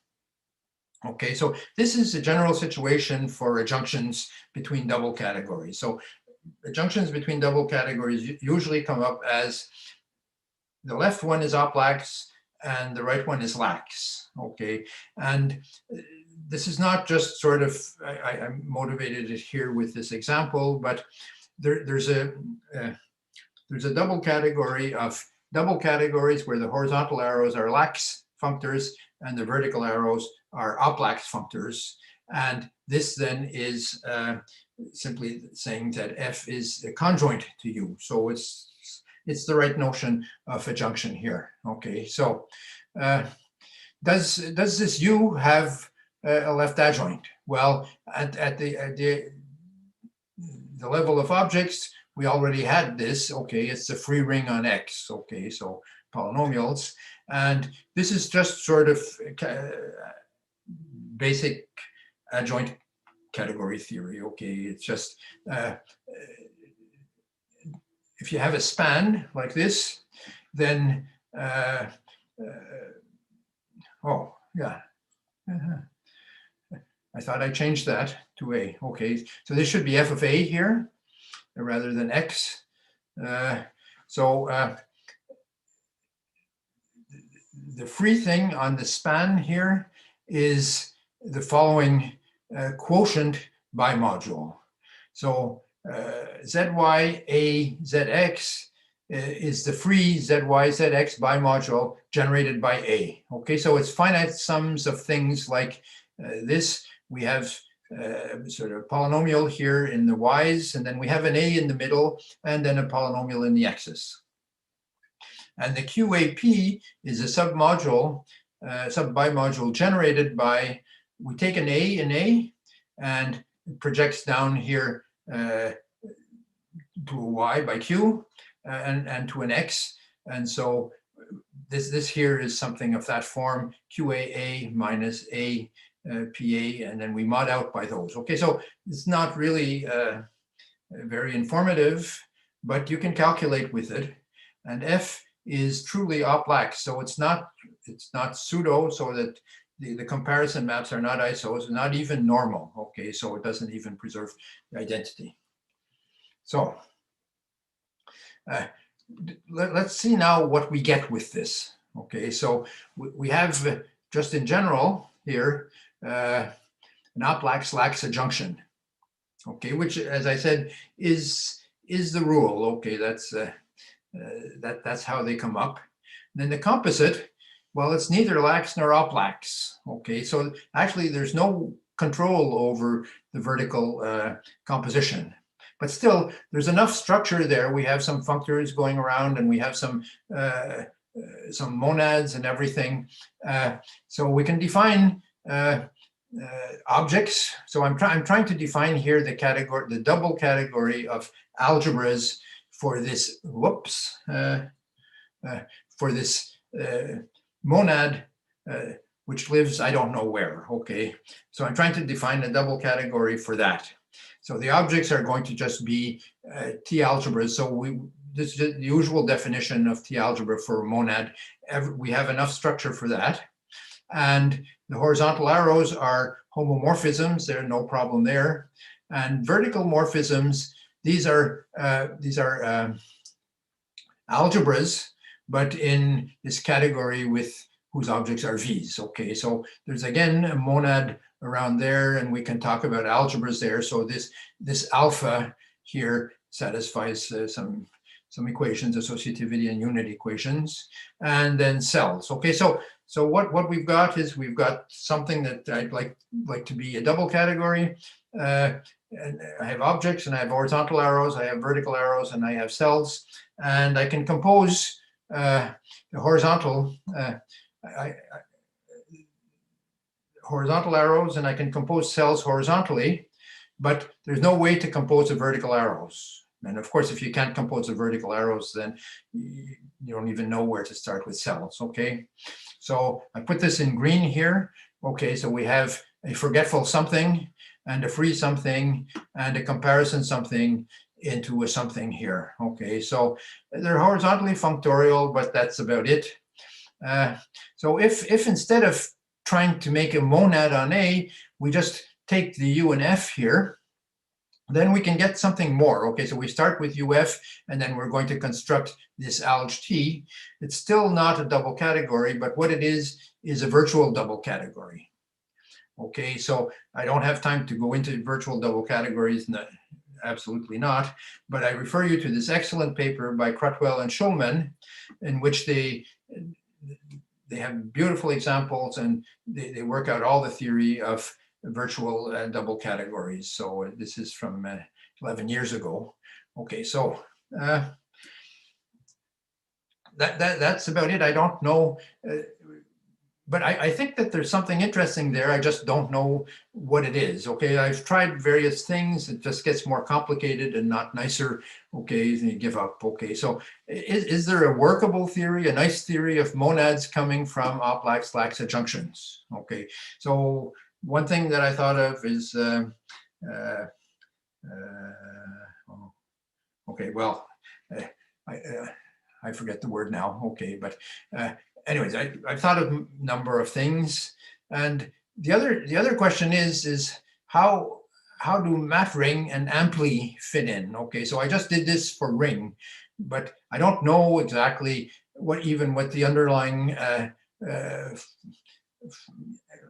Okay, so this is a general situation for adjunctions between double categories. So adjunctions between double categories usually come up as the left one is oplax and the right one is lax. Okay, and this is not just sort of, I motivated it here with this example, but there's a double category of double categories where the horizontal arrows are lax functors and the vertical arrows are oplax functors. And this then is simply saying that F is a conjoint to U. So it's the right notion of adjunction here. Okay, so does this U have a left adjoint? Well, at the level of objects, we already had this. Okay, it's a free ring on X. Okay, so polynomials. And this is just sort of basic adjoint category theory. Okay, it's just if you have a span like this, then oh yeah, I thought I changed that to A. Okay, so this should be f of A here rather than X. The free thing on the span here is the following quotient bimodule. So zy a zx is the free zy zx bimodule generated by A. Okay, so it's finite sums of things like this. We have sort of polynomial here in the y's, and then we have an A in the middle, and then a polynomial in the x's. And the QAP is a submodule, subbimodule generated by, we take an A, and it projects down here to a y by q, and to an x. And so this here is something of that form, QAA minus A PA, and then we mod out by those. Okay, so it's not really very informative, but you can calculate with it. And F is truly op-lax, so it's not pseudo, so that the comparison maps are not isos, not even normal. Okay, so it doesn't even preserve the identity. So let's see now what we get with this. Okay, so we have just in general here an op-lax adjunction. Okay, which, as I said, is the rule. Okay, that's how they come up. And then the composite, well, it's neither lax nor op-lax. Okay, so actually there's no control over the vertical composition. But still, there's enough structure there. We have some functors going around, and we have some monads and everything. So we can define objects. So I'm trying to define here the category, the double category of algebras for this. Whoops. For this monad, which lives I don't know where. Okay. So I'm trying to define a double category for that. So the objects are going to just be T algebras. So this is the usual definition of T algebra for a monad. We have enough structure for that. And the horizontal arrows are homomorphisms. There's no problem there. And vertical morphisms, these are algebras, but in this category with whose objects are V's. Okay, so there's again a monad around there, and we can talk about algebras there. So this alpha here satisfies some equations, associativity and unit equations, and then cells. Okay, so what we've got is we've got something that I'd like to be a double category. And I have objects, and I have horizontal arrows, I have vertical arrows, and I have cells, and I can compose the horizontal horizontal arrows, and I can compose cells horizontally, but there's no way to compose the vertical arrows. And of course, if you can't compose the vertical arrows, then you don't even know where to start with cells. Okay, so I put this in green here. Okay, so we have a forgetful something and a free something and a comparison something into a something here. Okay, so they're horizontally functorial, but that's about it. So if instead of trying to make a monad on A, we just take the U and F here, then we can get something more. Okay, so we start with UF, and then we're going to construct this alg T. It's still not a double category, but what it is a virtual double category. Okay, so I don't have time to go into virtual double categories, absolutely not, but I refer you to this excellent paper by Crutwell and Schulman, in which they have beautiful examples, and they work out all the theory of virtual double categories. So this is from 11 years ago. Okay, so that's about it. I don't know, but I think that there's something interesting there. I just don't know what it is. Okay, I've tried various things. It just gets more complicated and not nicer. Okay, and you give up. Okay, so is there a workable theory, a nice theory of monads coming from op-lax adjunctions? Okay, so one thing that I thought of is, okay, well, I forget the word now. Okay, but anyways, I've thought of a number of things, and the other question is how do mat ring and ampli fit in? Okay, so I just did this for ring, but I don't know exactly what the underlying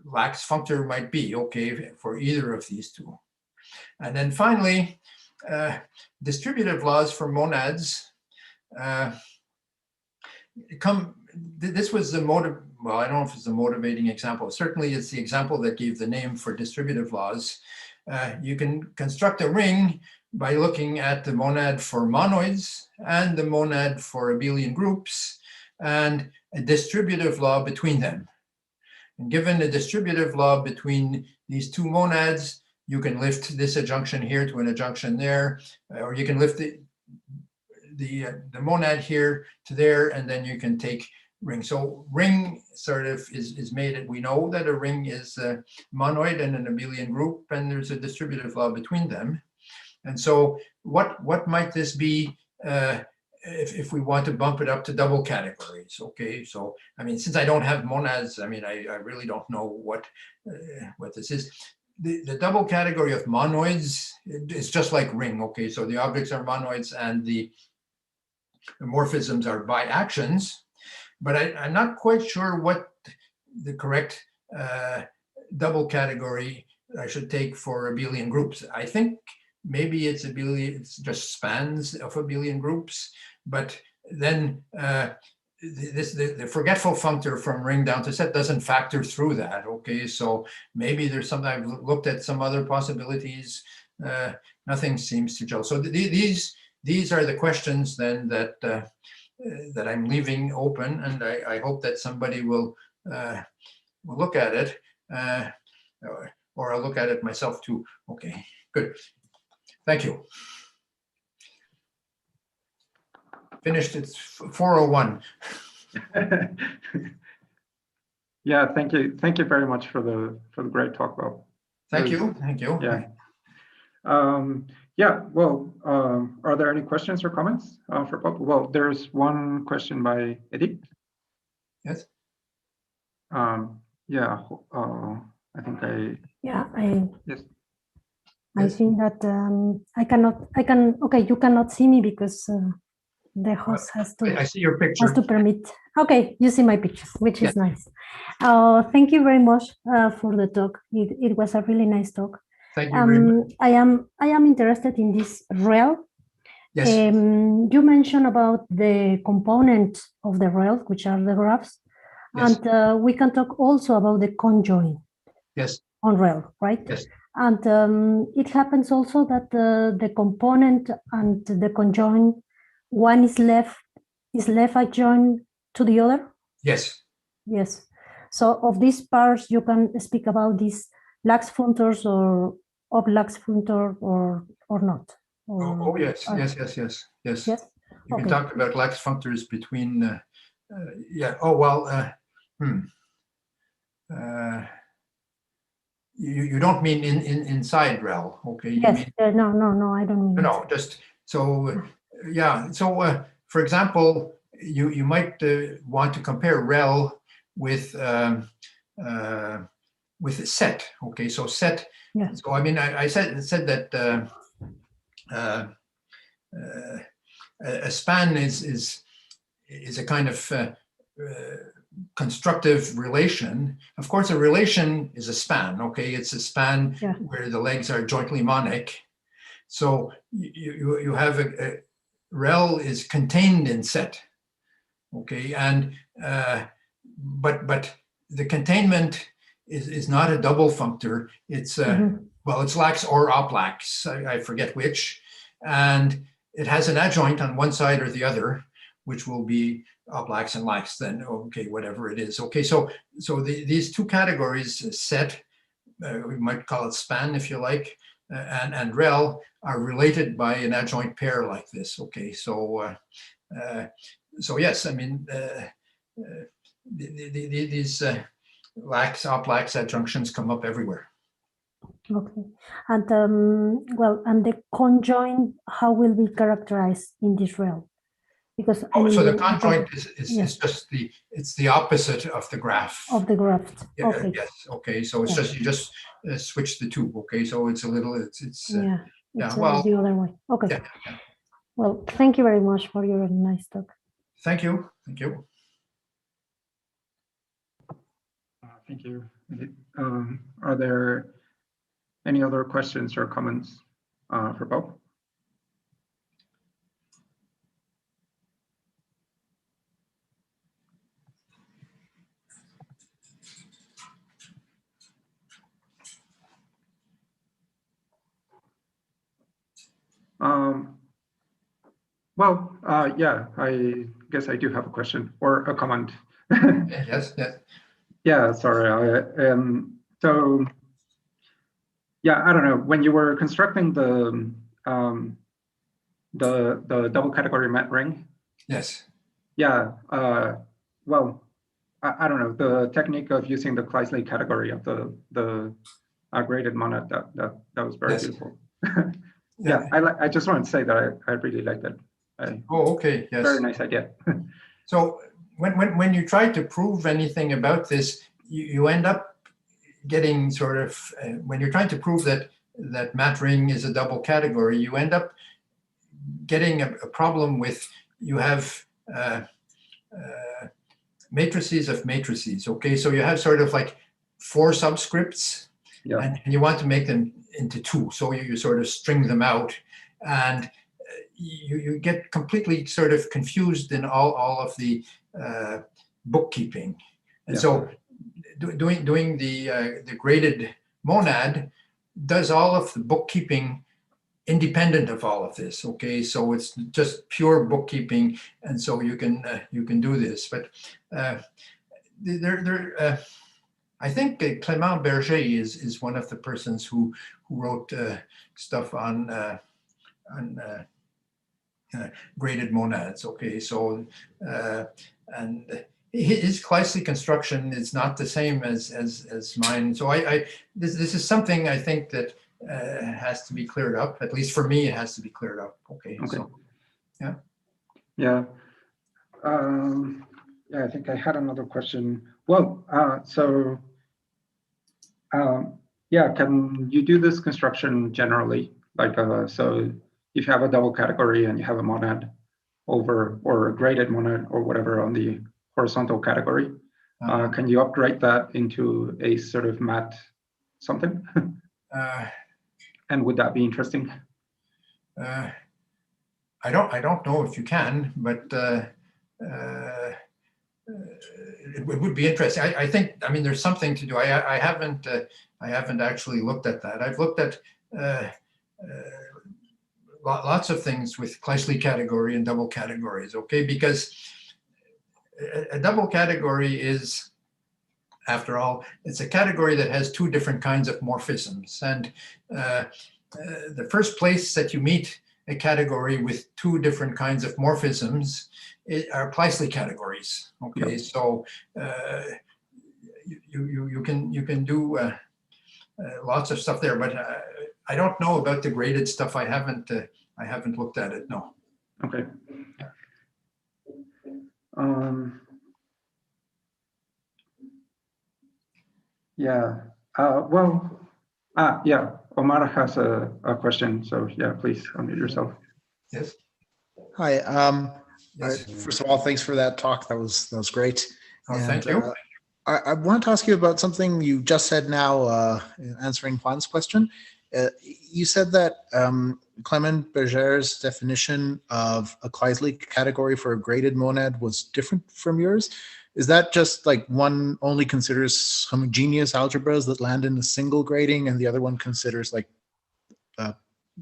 lax functor might be, okay, for either of these two. And then finally, distributive laws for monads this was the well, I don't know if it's a motivating example. Certainly it's the example that gave the name for distributive laws. You can construct a ring by looking at the monad for monoids and the monad for abelian groups and a distributive law between them. And given a distributive law between these two monads, you can lift this adjunction here to an adjunction there, or you can lift the monad here to there, and then you can take ring. So ring sort of is made, we know that a ring is a monoid and an abelian group, and there's a distributive law between them. And so what might this be if we want to bump it up to double categories? Okay, so I mean, since I don't have monads, I mean, I really don't know what this is. The double category of monoids is just like ring. Okay, so the objects are monoids and the morphisms are biactions, but I'm not quite sure what the correct double category I should take for abelian groups. I think maybe it's just spans of abelian groups, but then the forgetful functor from ring down to set doesn't factor through that. Okay, so maybe there's something. I've looked at some other possibilities. Nothing seems to gel. So these are the questions then that that I'm leaving open, and I hope that somebody will look at it, or I'll look at it myself too. Okay, good. Thank you. Finished. It's 4:01.
Yeah, thank you. Thank you very much for the great talk, Bob.
Thank you. Thank you.
Yeah. Yeah. Well, are there any questions or comments for Bob? Well, there's one question by Edith.
Yes.
Yeah. I think I.
Yeah.
Yes.
I think that okay, you cannot see me because the host has to.
I see your picture.
Has to permit. Okay, you see my picture, which is nice. Thank you very much for the talk. It was a really nice talk.
Thank you very much.
I am interested in this REL.
Yes.
You mentioned about the component of the REL, which are the graphs,
Yes.
and we can talk also about the conjoint.
Yes.
On REL, right?
Yes.
And it happens also that the component and the conjoint, one is left adjoint to the other. Yes. Yes. So of these parts, you can speak about these lax functors or of lax functor or not.
Oh yes, yes. Yes. You can talk about lax functors between. Yeah. Oh well. You don't mean inside REL, okay?
Yes. No, I don't mean.
No, just so yeah. So for example, you might want to compare REL with a set. Okay, so set.
Yeah.
So I mean, I said that a span is a kind of constructive relation. Of course, a relation is a span. Okay, it's a span where the legs are jointly monic. So you have a REL is contained in set. Okay, and but the containment is not a double functor. It's well, it's lax or oplax. I forget which, and it has an adjoint on one side or the other, which will be oplax and lax. Then okay, whatever it is. Okay, so these two categories, set, we might call it span if you like, and REL are related by an adjoint pair like this. Okay, so yes, I mean these lax, oplax adjunctions come up everywhere.
Okay, and well, and the conjoint, how will be characterized in this REL? Because
so the conjoint is just the opposite of the graph.
Of the graph.
Yeah,
okay.
Yes. Okay. So it's just you just switch the two. Okay. So it's a little. It's well,
the other way. Okay.
Yeah.
Well, thank you very much for your nice talk.
Thank you. Thank you.
Thank you, Are there any other questions or comments for Bob? Yeah, I guess I do have a question or a comment.
Yes, yes.
Yeah, sorry. So, yeah, I don't know. When you were constructing the double category mat ring.
Yes.
Yeah. Well, I don't know, the technique of using the Kleisli category of the graded monad, that was very beautiful. Yeah, I just wanted to say that I really liked it.
Oh, okay. Yes.
Very nice idea.
So when you try to prove anything about this, you end up getting sort of, when you're trying to prove that mat ring is a double category, you end up getting a problem with, you have matrices of matrices. Okay, so you have sort of like 4 subscripts,
yeah.
and you want to make them into 2. So you sort of string them out, and you get completely sort of confused in all of the bookkeeping. And so doing the graded monad does all of the bookkeeping independent of all of this. Okay, so it's just pure bookkeeping, and so you can do this. But I think Clément Berger is one of the persons who wrote stuff on graded monads. Okay, so and his Kleisli construction is not the same as mine. So this is something I think that has to be cleared up. At least for me, it has to be cleared up. Okay. So yeah.
Yeah. Yeah, I think I had another question. Well, yeah, can you do this construction generally? Like, so if you have a double category and you have a monad over, or a graded monad or whatever on the horizontal category, can you upgrade that into a sort of mat something? And would that be interesting?
I don't know if you can, but it would be interesting. I think, I mean, there's something to do. I haven't actually looked at that. I've looked at lots of things with Kleisli category and double categories. Okay, because a double category is, after all, it's a category that has 2 different kinds of morphisms, and the first place that you meet a category with 2 different kinds of morphisms are Kleisli categories. Okay, so you can do lots of stuff there, but I don't know about the graded stuff. I haven't looked at it. No.
Okay. Yeah. Yeah. Omar has a question. So yeah, please unmute yourself.
Yes.
Hi.
Yes.
First of all, thanks for that talk. That was great.
Oh, thank you.
I wanted to ask you about something you just said now, answering Juan's question. You said that Clément Berger's definition of a Kleisli category for a graded monad was different from yours. Is that just like one only considers homogeneous algebras that land in a single grading and the other one considers like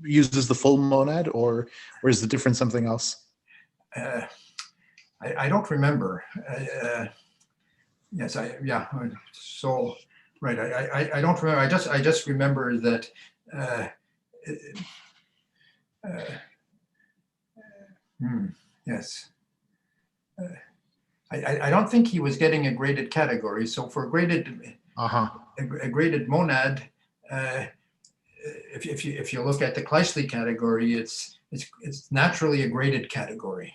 uses the full monad, or is the difference something else?
I don't remember. Yes, so right. I don't remember. I just remember that. Yes. I don't think he was getting a graded category. So for a graded a graded monad, if you look at the Kleisli category, it's naturally a graded category.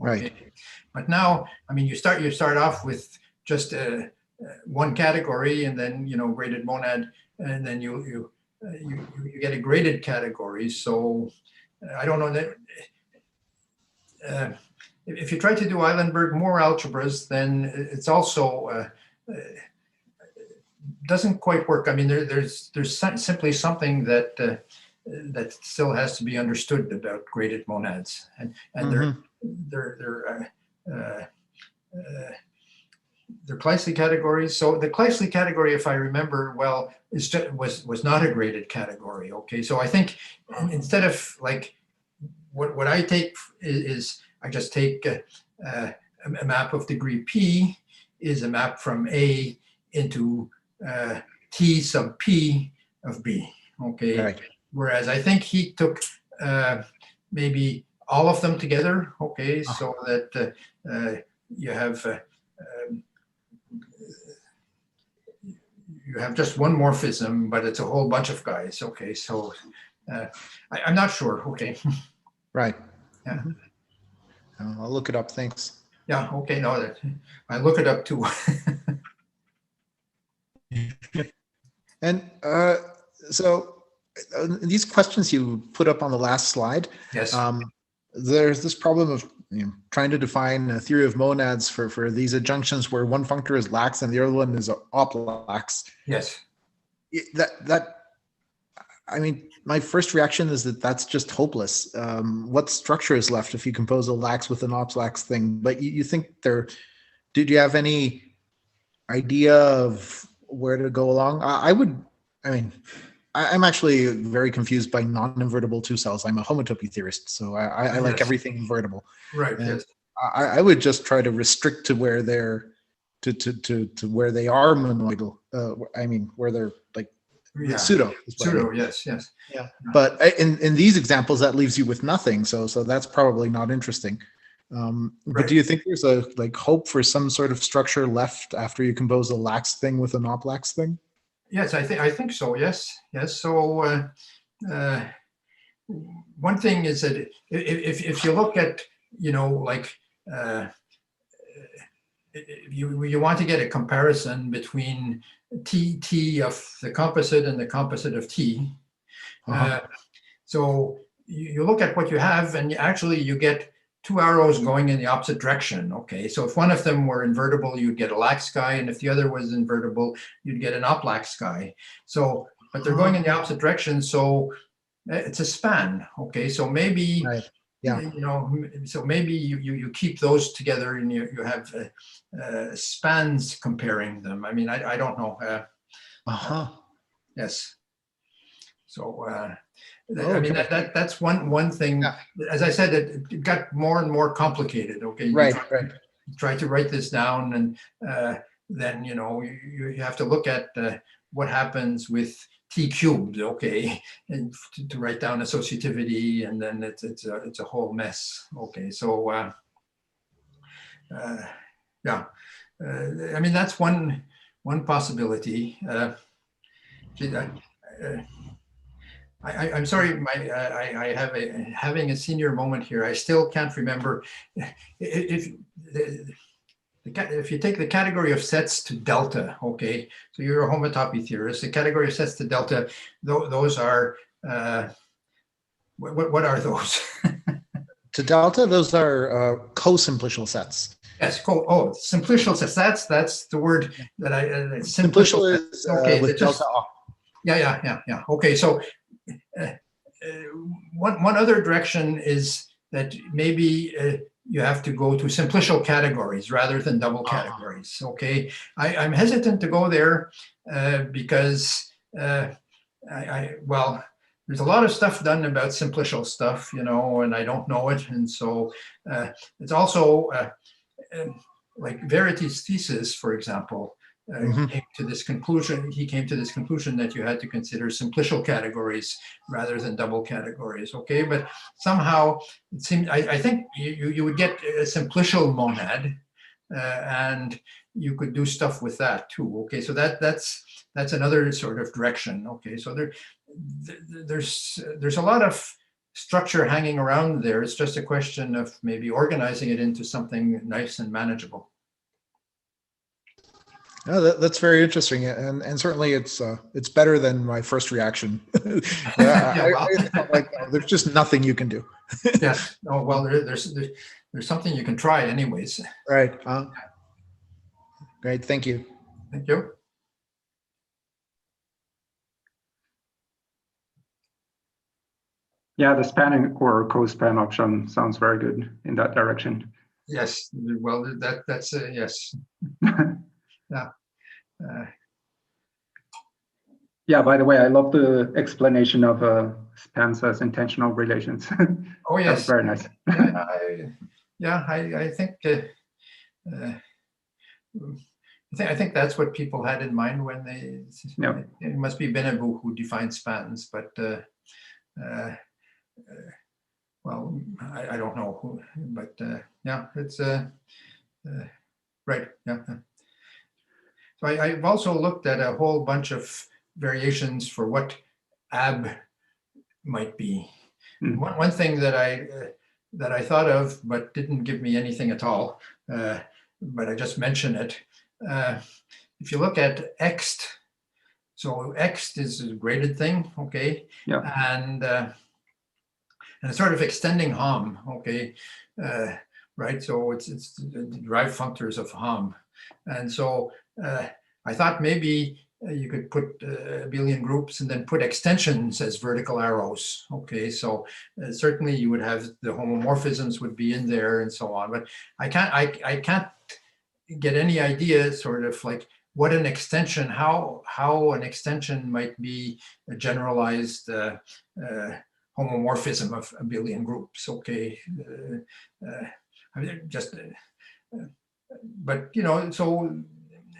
Okay?
Right.
But now, I mean, you start off with just one category, and then graded monad, and then you get a graded category. So I don't know that. If you try to do Eilenberg-Moore algebras, then it's also doesn't quite work. I mean, there's simply something that that still has to be understood about graded monads, and they're Kleisli categories. So the Kleisli category, if I remember well, was not a graded category. Okay, so I think instead of like what I take is I just take a map of degree P is a map from A into T sub P of B. Okay,
Right.
Whereas I think he took maybe all of them together. Okay, so that you have just one morphism, but it's a whole bunch of guys. Okay, so I'm not sure. Okay.
Right.
Yeah.
I'll look it up. Thanks.
Yeah. Okay. No, I look it up too.
And so these questions you put up on the last slide.
Yes.
There's this problem of trying to define a theory of monads for these adjunctions where one functor is lax and the other one is oplax.
Yes.
I mean, my first reaction is that that's just hopeless. What structure is left if you compose a lax with an oplax thing? But you think did you have any idea of where to go along? I'm actually very confused by non-invertible two cells. I'm a homotopy theorist, so I like everything invertible.
Right.
And
yes.
I would just try to restrict to where they're to where they are monoidal. Where they're like pseudo.
Pseudo. Yes. Yes.
Yeah. But in these examples, that leaves you with nothing. So that's probably not interesting. But do you think there's a hope for some sort of structure left after you compose a lax thing with an oplax thing?
Yes, I think so. Yes. So one thing is that if you look at you want to get a comparison between T of the composite and the composite of T. So you look at what you have, and you get two arrows going in the opposite direction. Okay, so if one of them were invertible, you'd get a lax guy, and if the other was invertible, you'd get an oplax guy. So, but they're going in the opposite direction, so it's a span. Okay, so maybe so maybe you keep those together, and you have spans comparing them. I mean, I don't know. Yes. So. I mean, that's one thing. Yeah. As I said, it got more and more complicated. Okay,
right.
Try to write this down, and then you have to look at what happens with T cubed. Okay, and to write down associativity, and then it's a whole mess. Okay, so yeah, I mean that's one possibility. I'm sorry, I have having a senior moment here. I still can't remember if you take the category of sets to delta. Okay, so you're a homotopy theorist. The category of sets to delta, those are what are those?
To delta, those are co-simplicial sets.
Yes, simplicial sets. That's the word that
simplicial is
okay.
With delta.
Yeah. Okay, so. One other direction is that maybe you have to go to simplicial categories rather than double categories. Okay, I'm hesitant to go there because there's a lot of stuff done about simplicial stuff, and I don't know it, and so it's also like Verity's thesis, for example. Came to this conclusion. He came to this conclusion that you had to consider simplicial categories rather than double categories. Okay, but somehow it seemed I think you would get a simplicial monad, and you could do stuff with that too. Okay, so that's another sort of direction. Okay, so there's a lot of structure hanging around there. It's just a question of maybe organizing it into something nice and manageable.
No, that's very interesting, and certainly it's better than my first reaction. There's just nothing you can do.
Yes. Oh well, there's something you can try anyways.
Right. Great. Thank you.
Thank you.
Yeah, the spanning or co-span option sounds very good in that direction.
Yes, well, that's yes. Yeah.
Yeah, by the way, I love the explanation of spans as intentional relations.
Oh, yes.
That was very nice.
I think I think that's what people had in mind when they.
Yeah.
It must be Benabou who defined spans, but well, I don't know who, but yeah, it's right. Yeah. So I've also looked at a whole bunch of variations for what AB might be.
Mm.
One thing that I thought of but didn't give me anything at all, but I just mention it. If you look at ext, so ext is a graded thing, okay?
Yeah.
And it's sort of extending Hom, okay? Right, so it's the derived functors of Hom. And so I thought maybe you could put abelian groups and then put extensions as vertical arrows. Okay, so certainly you would have the homomorphisms would be in there and so on. But I can't get any idea, sort of like what an extension, how an extension might be a generalized homomorphism of abelian groups. Okay, I mean, just. But you know, so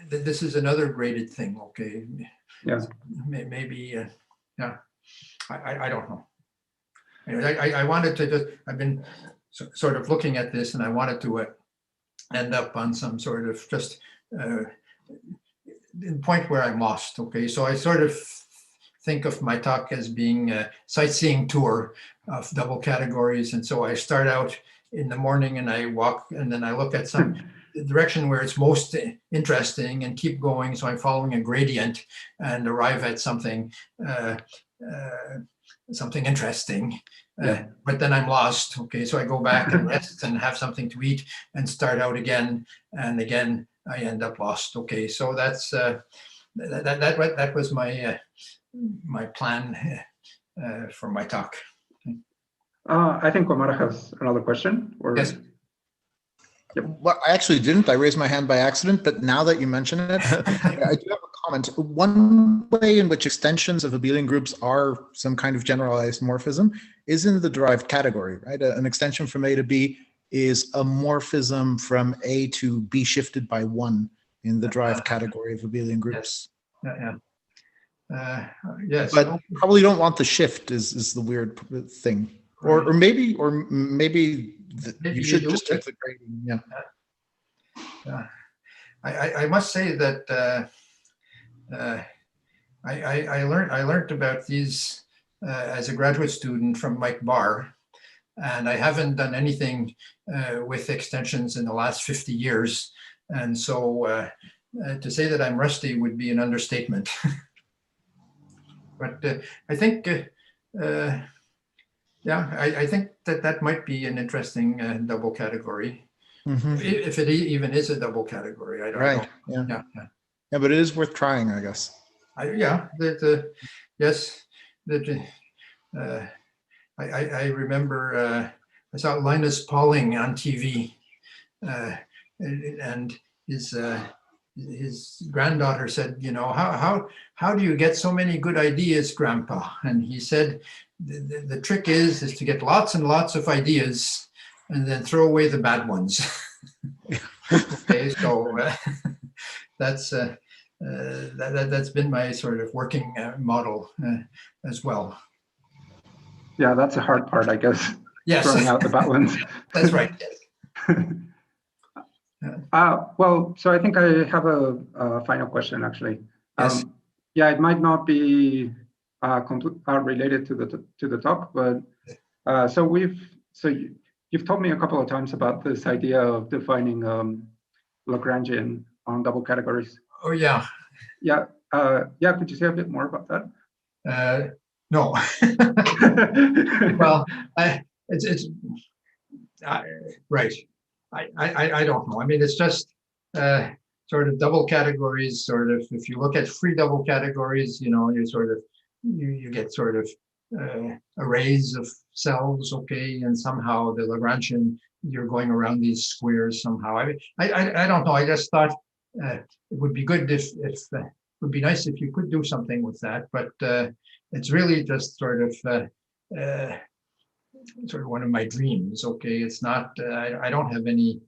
this is another graded thing, okay?
Yeah.
Maybe, yeah. I don't know. Anyway, I wanted to just. I've been sort of looking at this, and I wanted to end up on some sort of just point where I'm lost. Okay, so I sort of think of my talk as being a sightseeing tour of double categories, and so I start out in the morning and I walk, and then I look at some direction where it's most interesting and keep going. So I'm following a gradient and arrive at something something interesting.
Yeah.
But then I'm lost. Okay, so I go back and rest and have something to eat and start out again, and again I end up lost. Okay, so that's that was my my plan for my talk.
I think Omar has another question. Or...
Yes.
Yep.
Well, I actually didn't. I raised my hand by accident, but now that you mention it, I do have a comment. One way in which extensions of abelian groups are some kind of generalized morphism is in the derived category, right? An extension from A to B is a morphism from A to B shifted by 1 in the derived category of abelian groups.
Yeah. Yes.
But probably don't want the shift is the weird thing. Or maybe you should just take the grading. Yeah.
I must say that I learned about these as a graduate student from Mike Barr, and I haven't done anything with extensions in the last 50 years, and so to say that I'm rusty would be an understatement. But I think. Yeah, I think that might be an interesting double category, if it even is a double category. I don't know.
Yeah, but it is worth trying, I guess.
Yes, I remember I saw Linus Pauling on TV, and his granddaughter said, you know, how do you get so many good ideas, Grandpa? And he said, the trick is to get lots and lots of ideas and then throw away the bad ones. Okay, so that's been my sort of working model as well.
Yeah, that's the hard part, I guess.
Yes.
Throwing out the bad ones.
That's right.
Well, so I think I have a final question, actually.
Yes.
Yeah, it might not be related to the talk, but you've told me a couple of times about this idea of defining Lagrangian on double categories.
Oh yeah.
Yeah. Could you say a bit more about that?
No. Well, it's right. I don't know. I mean, it's just sort of double categories. Sort of, if you look at free double categories, you know, you get sort of arrays of cells, okay, and somehow the Lagrangian, you're going around these squares somehow. I don't know. I just thought it would be good if it would be nice if you could do something with that, but it's really just sort of one of my dreams. Okay, it's not. I don't have any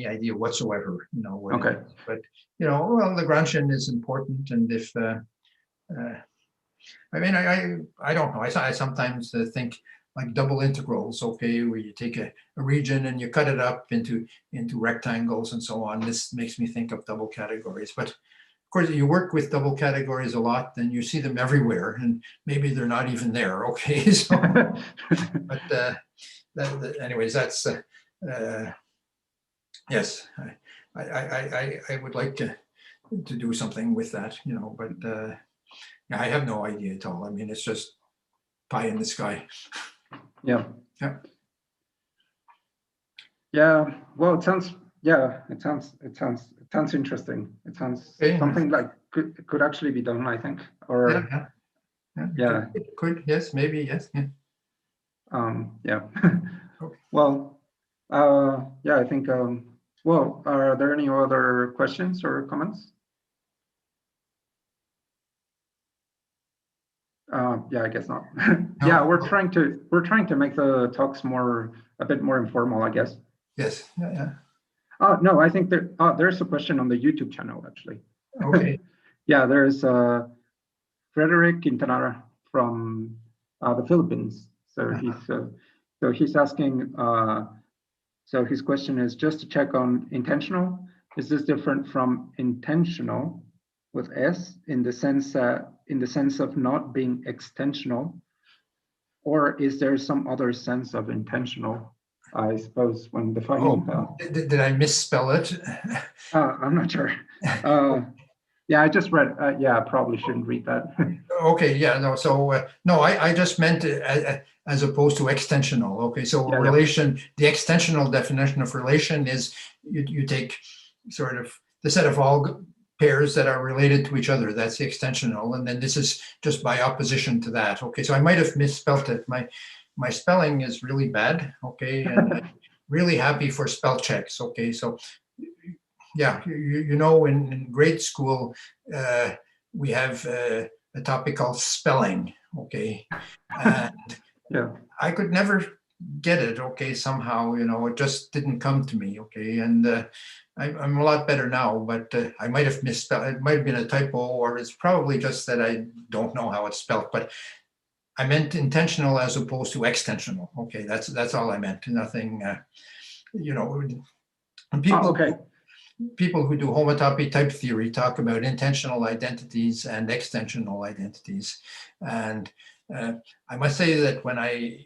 idea whatsoever. You know. What
Okay.
it is. But you know, well, Lagrangian is important, and if I mean, I don't know. I sometimes think like double integrals, okay, where you take a region and you cut it up into rectangles and so on. This makes me think of double categories. But of course, you work with double categories a lot, then you see them everywhere, and maybe they're not even there, okay? So, but anyways, that's yes. I would like to do something with that, you know, but. I have no idea at all. I mean, it's just pie in the sky.
Yeah.
Yeah.
Yeah. Well, it sounds. Yeah. It sounds interesting. It sounds something like could actually be done, I think. Or
yeah. It could. Yes. Maybe. Yes. Yeah.
Yeah.
Okay.
Well. Yeah. I think. Well, are there any other questions or comments? Yeah, I guess not. Yeah, we're trying to make the talks a bit more informal, I guess.
Yes. Yeah.
No, I think there's a question on the YouTube channel actually.
Okay.
Yeah, there's Frederick Quintana from the Philippines. So he's asking. So his question is just to check on intentional. Is this different from intentional with S in the sense of not being extensional, or is there some other sense of intentional? I suppose when defining.
Did I misspell it?
I'm not sure. Yeah, I just read. Yeah, I probably shouldn't read that.
Okay. Yeah. No. So no, I just meant as opposed to extensional. Okay. So relation. Yeah. The extensional definition of relation is you take sort of the set of all pairs that are related to each other. That's the extensional, and then this is just by opposition to that. Okay. So I might have misspelt it. My spelling is really bad. Okay. And I'm really happy for spell checks. Okay. So. Yeah, you know, in grade school, we have a topic called spelling, okay? And
yeah,
I could never get it, okay, somehow, you know, it just didn't come to me, okay? And I'm a lot better now, but I might have misspelled, it might have been a typo, or it's probably just that I don't know how it's spelled, but I meant intentional as opposed to extensional, okay? That's all I meant, nothing, you know, people.
Okay.
People who do homotopy type theory talk about intentional identities and extensional identities. And I must say that when I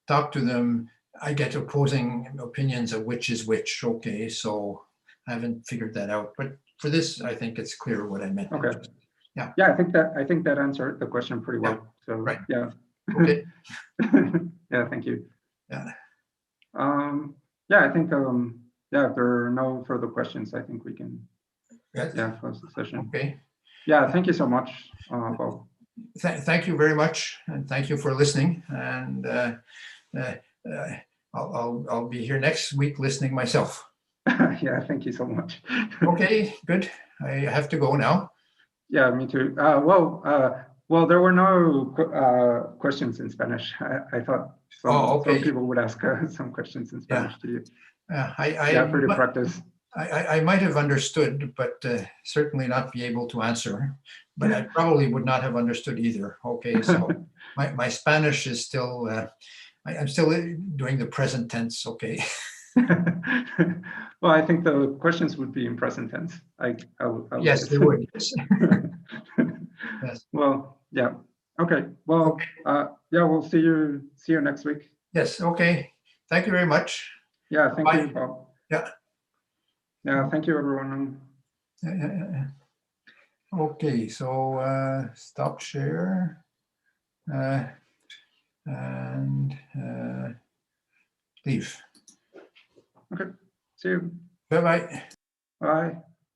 talk to them, I get opposing opinions of which is which. Okay, so I haven't figured that out. But for this, I think it's clear what I meant.
Okay.
Yeah.
Yeah, I think that answered the question pretty well. Yeah. So
right.
Yeah.
Okay.
Yeah, thank you.
Yeah.
Yeah, I think yeah, if there are no further questions, I think we can close the session.
Okay.
Yeah, thank you so much, Bob.
Thank you very much, and thank you for listening. And I'll be here next week listening myself.
Yeah, thank you so much.
Okay, good. I have to go now.
Yeah, me too. Well, there were no questions in Spanish. I thought some people would ask some questions in Spanish to you. For the practice.
I might have understood, but certainly not be able to answer. But I probably would not have understood either. Okay, so my Spanish is still, I'm still doing the present tense. Okay.
Well, I think the questions would be in present tense. I
yes, they would. Yes.
Yes. Well, yeah. Okay. Well, yeah, we'll see you next week.
Yes. Okay. Thank you very much.
Yeah. Thank you, Bob.
Yeah.
Yeah. Thank you, everyone.
Okay. So stop share and leave.
Okay. See you.
Bye-bye.
Bye.